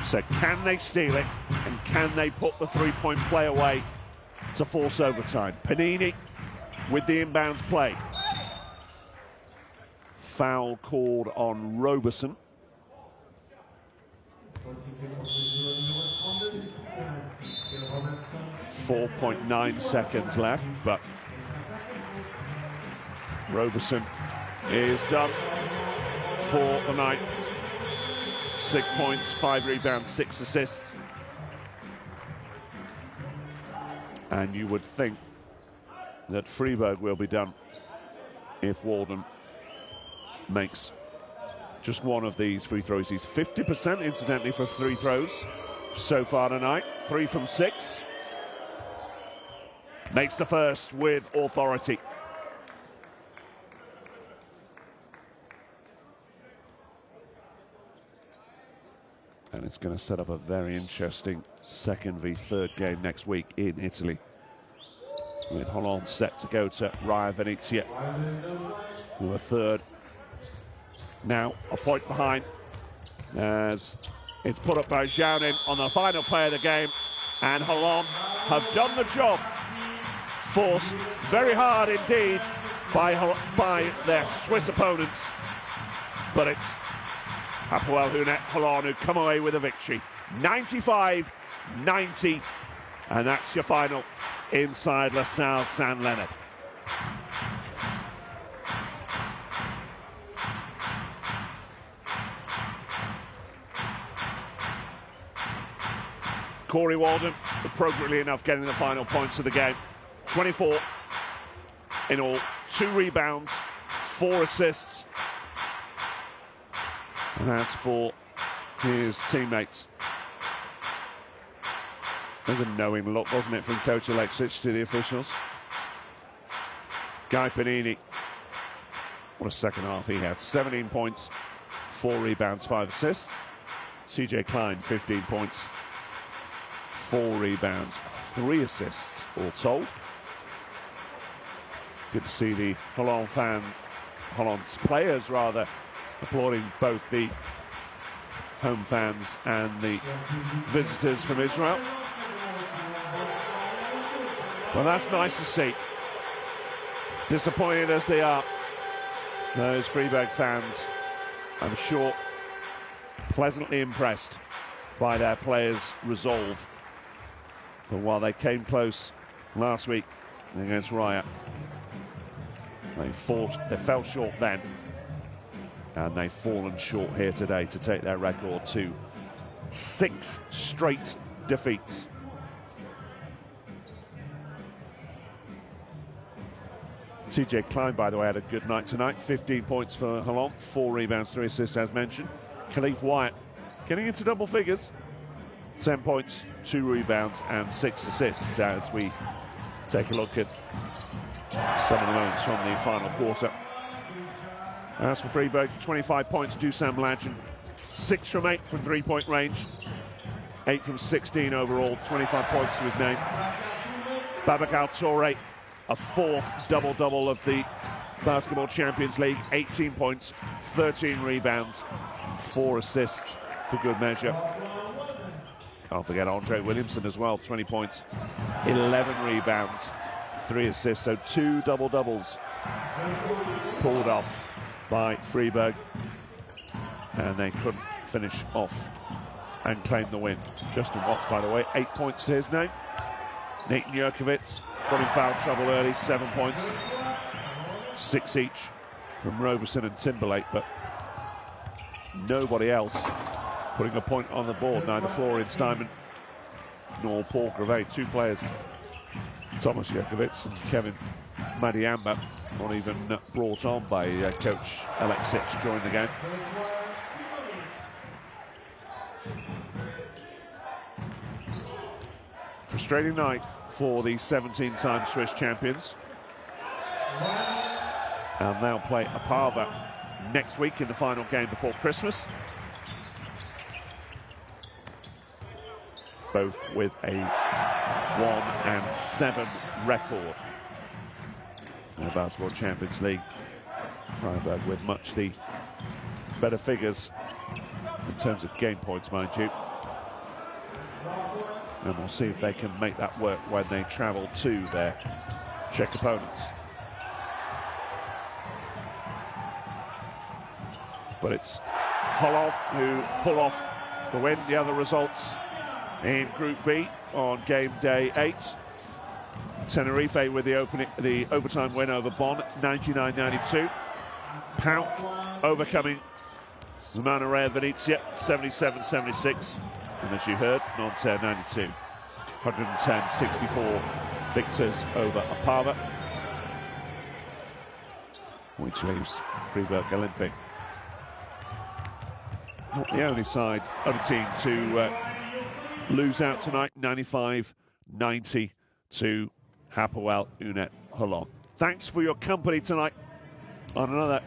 Speaker 1: So can they steal it, and can they put the 3-point play away to force overtime? Panini with the inbounds play. Foul called on Roberson. 4.9 seconds left, but Roberson is done for the night. 6 points, 5 rebounds, 6 assists. And you would think that Fribourg will be done if Walden makes just one of these free throws. He's 50%, incidentally, for free throws so far tonight. 3 from 6. Makes the first with authority. And it's going to set up a very interesting 2nd v 3rd game next week in Italy, with Holon set to go to Raya Venezia, who are 3rd. Now a point behind as it's put up by Zhao on the final play of the game, and Holon have done the job. Forced very hard indeed by their Swiss opponents, but it's Hapoel UNET Holon who come away with a victory. 95-90, and that's your final inside La Salle Saint-Leonard. Corey Walden, appropriately enough, getting the final points of the game. 24 in all, 2 rebounds, 4 assists. And as for his teammates, there's a knowing look, wasn't it, from Coach Alexic to the officials. Guy Panini, what a second half he had. 17 points, 4 rebounds, 5 assists. CJ Klein, 15 points, 4 rebounds, 3 assists, all told. Good to see the Holland's players rather, applauding both the home fans and the visitors from Israel. Well, that's nice to see. Disappointed as they are, those Fribourg fans, I'm sure, pleasantly impressed by their players' resolve. But while they came close last week against Riot, they fell short then, and they've fallen short here today to take their record to 6 straight defeats. TJ Klein, by the way, had a good night tonight. 15 points for Holon, 4 rebounds, 3 assists, as mentioned. Khalif Wyatt getting into double figures. 10 points, 2 rebounds, and 6 assists as we take a look at some of the moments from the final quarter. As for Fribourg, 25 points, Dusan Mladen. 6 from 8 from three-point range. 8 from 16 overall, 25 points to his name. Babakal Toure, a 4th double-double of the Basketball Champions League. 18 points, 13 rebounds, 4 assists for good measure. Can't forget Andre Williamson as well, 20 points, 11 rebounds, 3 assists, so 2 double-doubles pulled off by Fribourg, and they couldn't finish off and claim the win. Justin Watts, by the way, 8 points to his name. Nathan Jurkovic got in foul trouble early, 7 points, 6 each from Roberson and Timberlake, but nobody else putting a point on the board, neither Florian Steinman nor Paul Grevet. 2 players, Thomas Jurkovic and Kevin Madiamba, not even brought on by Coach Alexic during the game. Frustrating night for the 17-time Swiss champions. And they'll play Opava next week in the final game before Christmas. Both with a 1-7 record in the Basketball Champions League. Freiburg with much the better figures in terms of game points, mind you. And we'll see if they can make that work when they travel to their Czech opponents. But it's Holon who pull off the win. The other results in Group B on game day 8. Tenerife with the overtime win over Bonn, 99-92. Pauk overcoming Umana Real Venezia, 77-76. And as you heard, Nanterre 92. 110-64 victors over Opava, which leaves Fribourg Olympic not the only team to lose out tonight. 95-90 to Hapoel UNET Holon. Thanks for your company tonight on another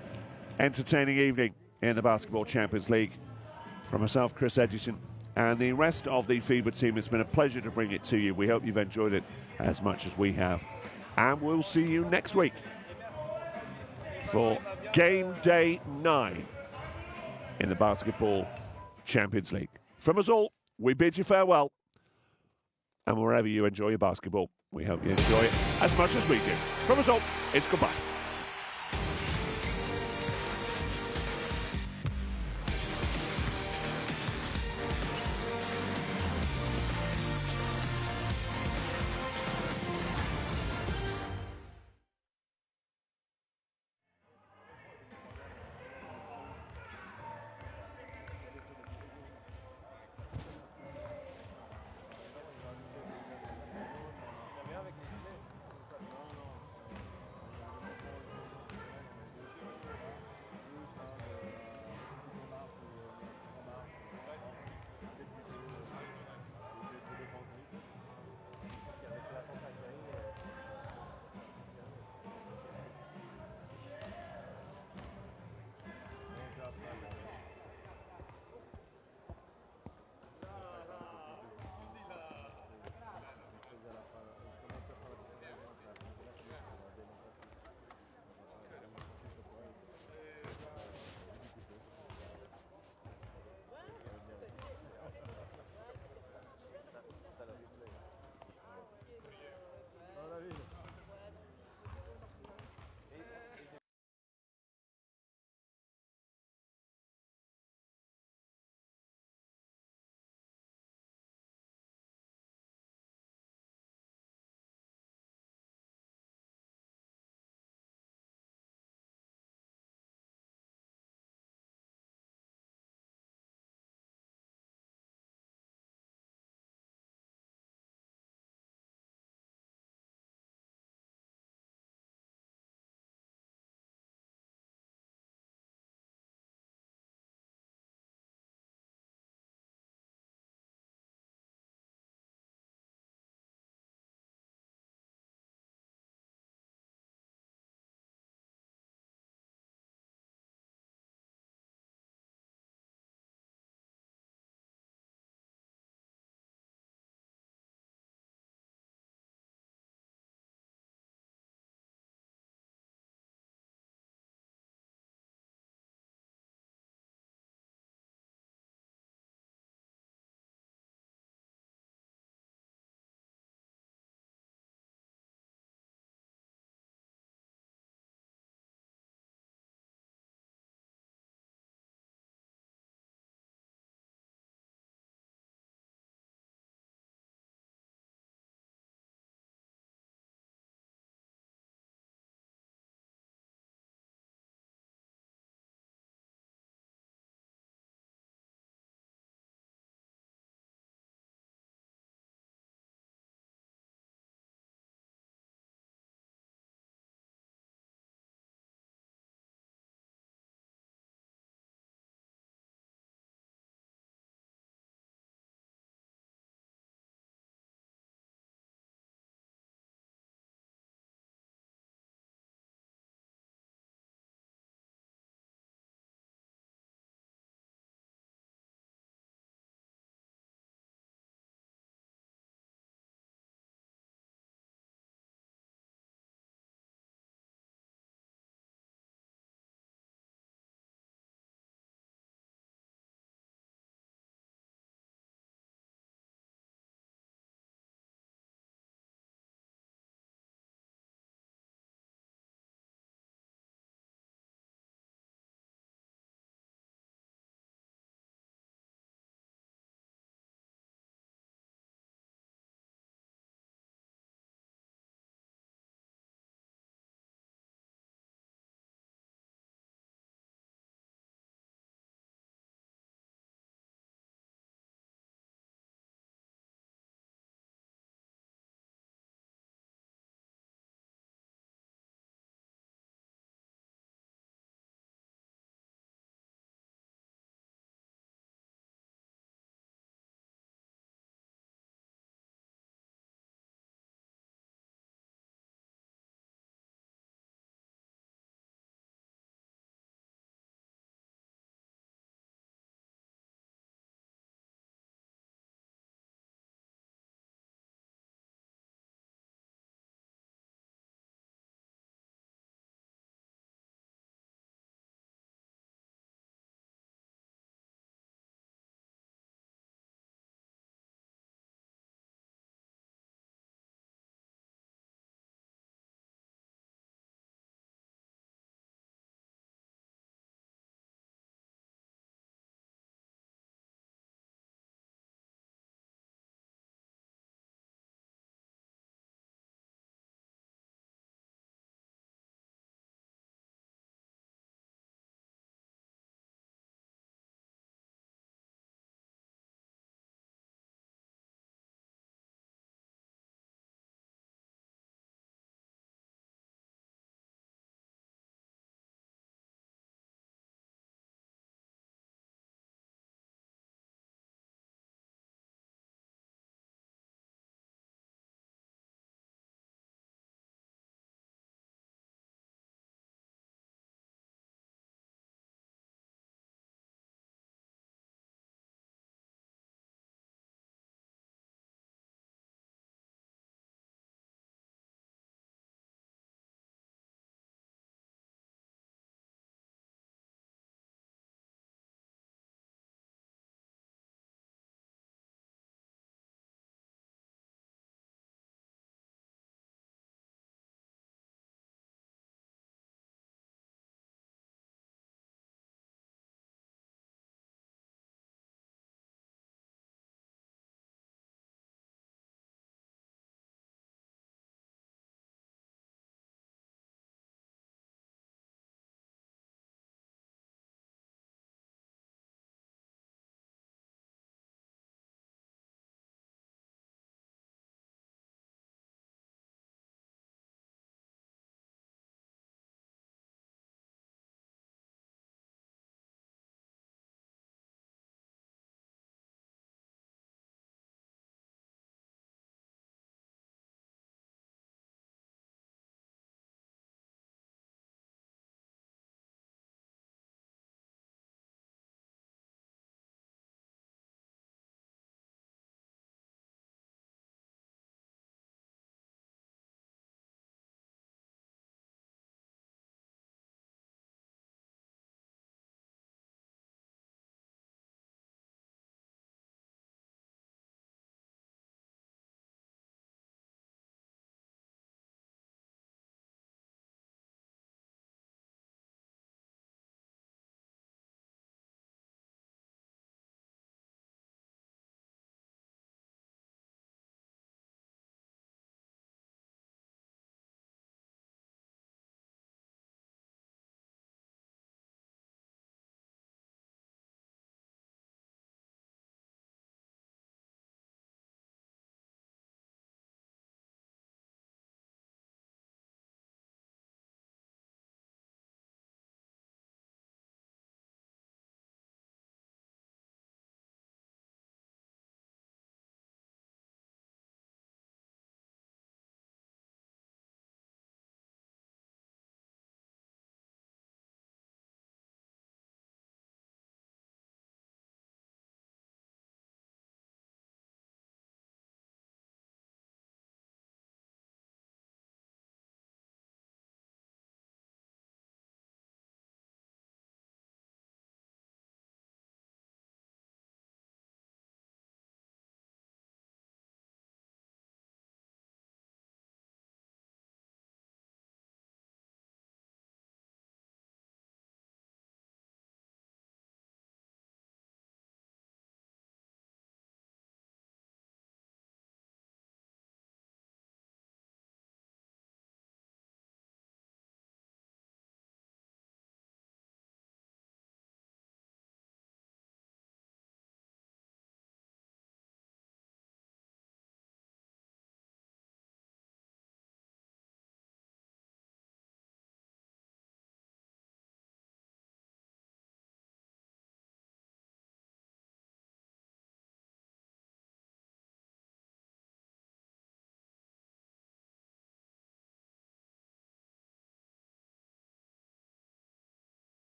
Speaker 1: entertaining evening in the Basketball Champions League. From myself, Chris Edgerton, and the rest of the FIBA team, it's been a pleasure to bring it to you. We hope you've enjoyed it as much as we have. And we'll see you next week for game day 9 in the Basketball Champions League. From us all, we bid you farewell. And wherever you enjoy your basketball, we hope you enjoy it as much as we do. From us all, it's goodbye.